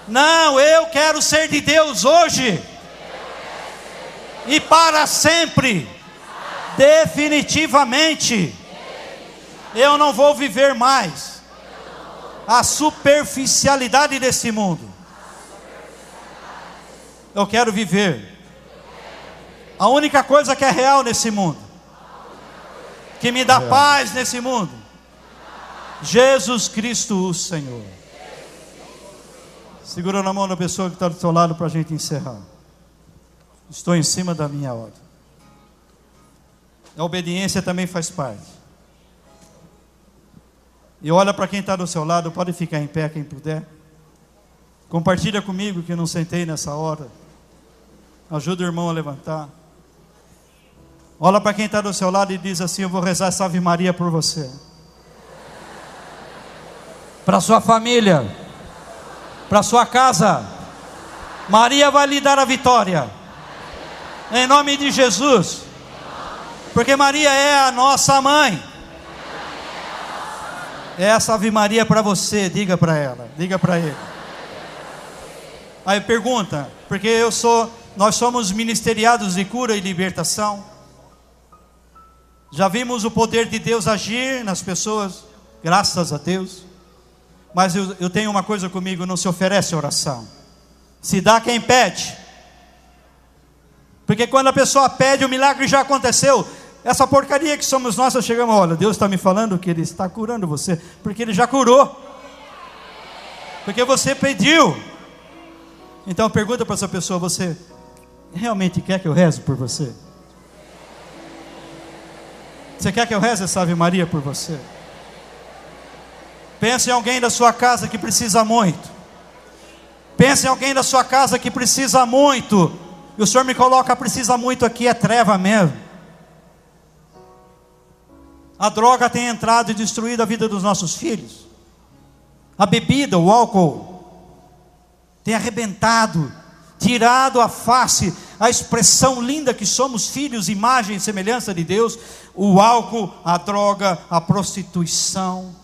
Não, eu quero ser de Deus hoje e para sempre. Definitivamente. Eu não vou viver mais a superficialidade desse mundo. Eu quero viver a única coisa que é real nesse mundo, que me dá paz nesse mundo: Jesus Cristo, o Senhor. Segura na mão da pessoa que está do seu lado para a gente encerrar. Estou em cima da minha hora. A obediência também faz parte. E olha para quem está do seu lado, pode ficar em pé quem puder. Compartilha comigo que eu não sentei nessa hora. Ajuda o irmão a levantar. Olha para quem está do seu lado e diz assim: eu vou rezar essa Ave Maria por você, para sua família, para sua casa. Maria vai lhe dar a vitória, em nome de Jesus, porque Maria é a nossa mãe. Essa Ave Maria é para você, diga para ela, diga para ele. Aí pergunta, porque nós somos ministeriados de cura e libertação. Já vimos o poder de Deus agir nas pessoas, graças a Deus. Mas eu tenho uma coisa comigo: não se oferece oração, se dá quem pede. Porque quando a pessoa pede, o milagre já aconteceu. Essa porcaria que somos nós chegamos: olha, Deus está me falando que Ele está curando você, porque Ele já curou, porque você pediu. Então pergunta para essa pessoa: você realmente quer que eu reze por você? Você quer que eu reze essa Ave Maria por você? Pense em alguém da sua casa que precisa muito. Pense em alguém da sua casa que precisa muito. E o Senhor me coloca precisa muito aqui, é treva mesmo. A droga tem entrado e destruído a vida dos nossos filhos. A bebida, o álcool, tem arrebentado, tirado a face, a expressão linda que somos filhos, imagem e semelhança de Deus. O álcool, a droga, a prostituição.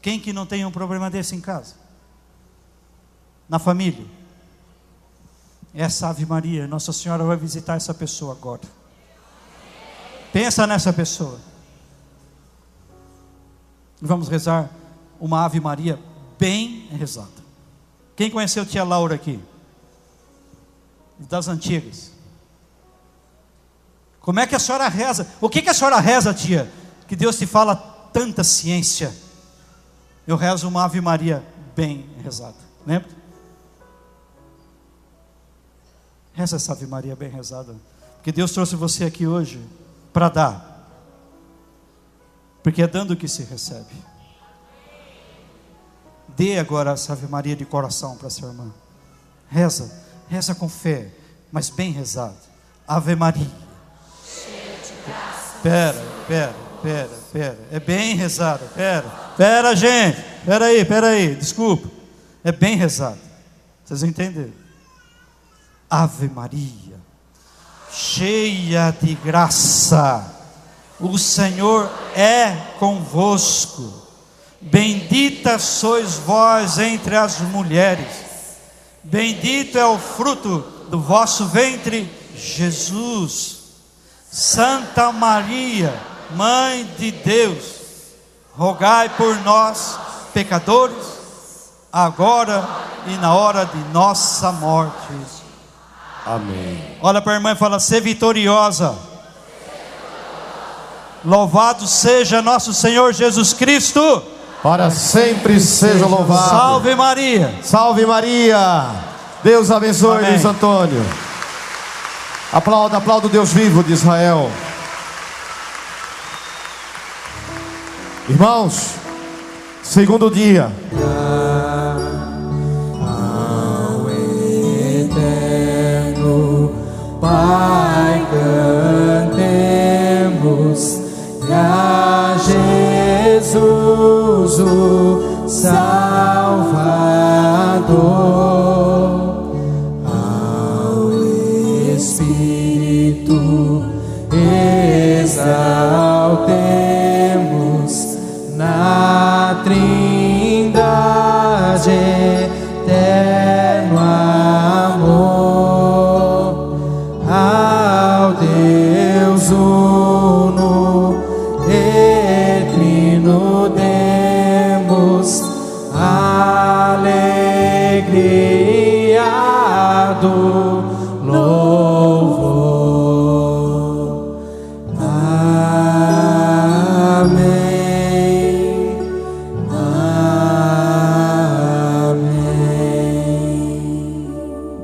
Quem que não tem um problema desse em casa? Na família? Essa Ave Maria, Nossa Senhora vai visitar essa pessoa agora. Pensa nessa pessoa. Vamos rezar uma Ave Maria bem rezada. Quem conheceu tia Laura aqui? Das antigas. Como é que a senhora reza? O que a senhora reza, tia? Que Deus te fala tanta ciência. Eu rezo uma Ave Maria bem rezada. Lembra? Reza essa Ave Maria bem rezada, porque Deus trouxe você aqui hoje para dar, porque é dando que se recebe. Dê agora essa Ave Maria de coração para sua irmã. Reza com fé, mas bem rezado. Ave Maria. Pera, é bem rezado. Pera, gente, pera aí, desculpa. É bem rezado. Vocês entenderam? Ave Maria, cheia de graça, o Senhor é convosco. Bendita sois vós entre as mulheres, bendito é o fruto do vosso ventre, Jesus. Santa Maria, Mãe de Deus, rogai por nós, pecadores, agora e na hora de nossa morte. Amém. Olha para a irmã e fala: ser vitoriosa. Louvado seja nosso Senhor Jesus Cristo. Para sempre seja louvado. Salve Maria. Salve Maria. Deus abençoe. Amém. Luiz Antônio. Aplauda o Deus vivo de Israel. Irmãos, segundo dia. Ao eterno Pai cantemos, e a Jesus o Salvador, ao Espírito exaltemos na Trindade eterno amor, ao Deus uno e trino demos alegria do louvor. Amém. Amém.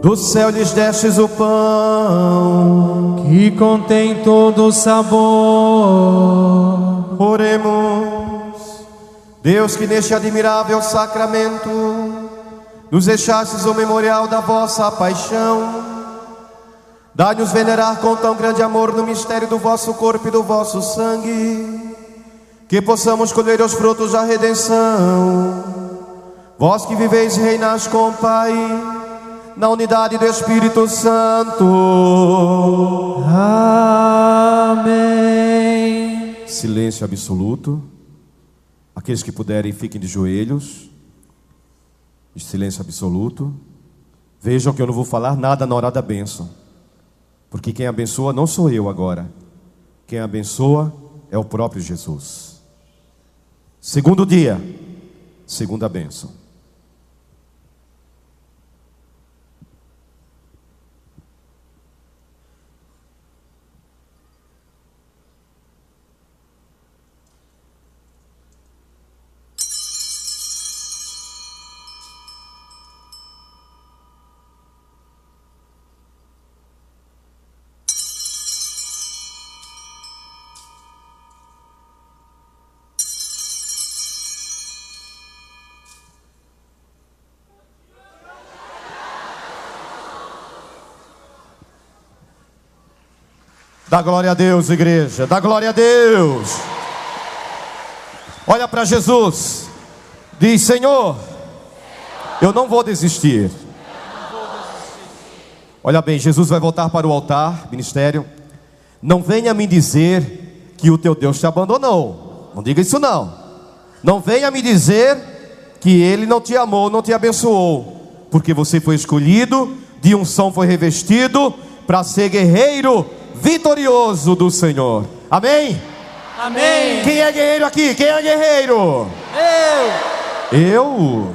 Do céu lhes destes o pão que contém todo o sabor. Oremos. Deus, que neste admirável sacramento nos deixastes o memorial da vossa paixão, dai-nos venerar com tão grande amor no mistério do vosso corpo e do vosso sangue, que possamos colher os frutos da redenção. Vós que viveis e reinais com o Pai, na unidade do Espírito Santo. Amém. Silêncio absoluto. Aqueles que puderem, fiquem de joelhos. Em silêncio absoluto. Vejam que eu não vou falar nada na hora da bênção, porque quem abençoa não sou eu agora. Quem abençoa é o próprio Jesus. Segundo dia, segunda bênção. Dá glória a Deus, igreja. Dá glória a Deus. Olha para Jesus. Diz: Senhor, eu não vou desistir. Olha bem, Jesus vai voltar para o altar, ministério. Não venha me dizer que o teu Deus te abandonou. Não diga isso não. Não venha me dizer que Ele não te amou, não te abençoou, porque você foi escolhido, de unção foi revestido, para ser guerreiro vitorioso do Senhor. Amém? Amém. Quem é guerreiro aqui? Quem é guerreiro? Eu?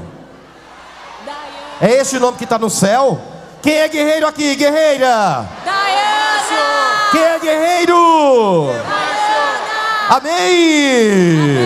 É esse o nome que está no céu? Quem é guerreiro aqui? Guerreira? Daiana! Quem é guerreiro? Daiana! Amém.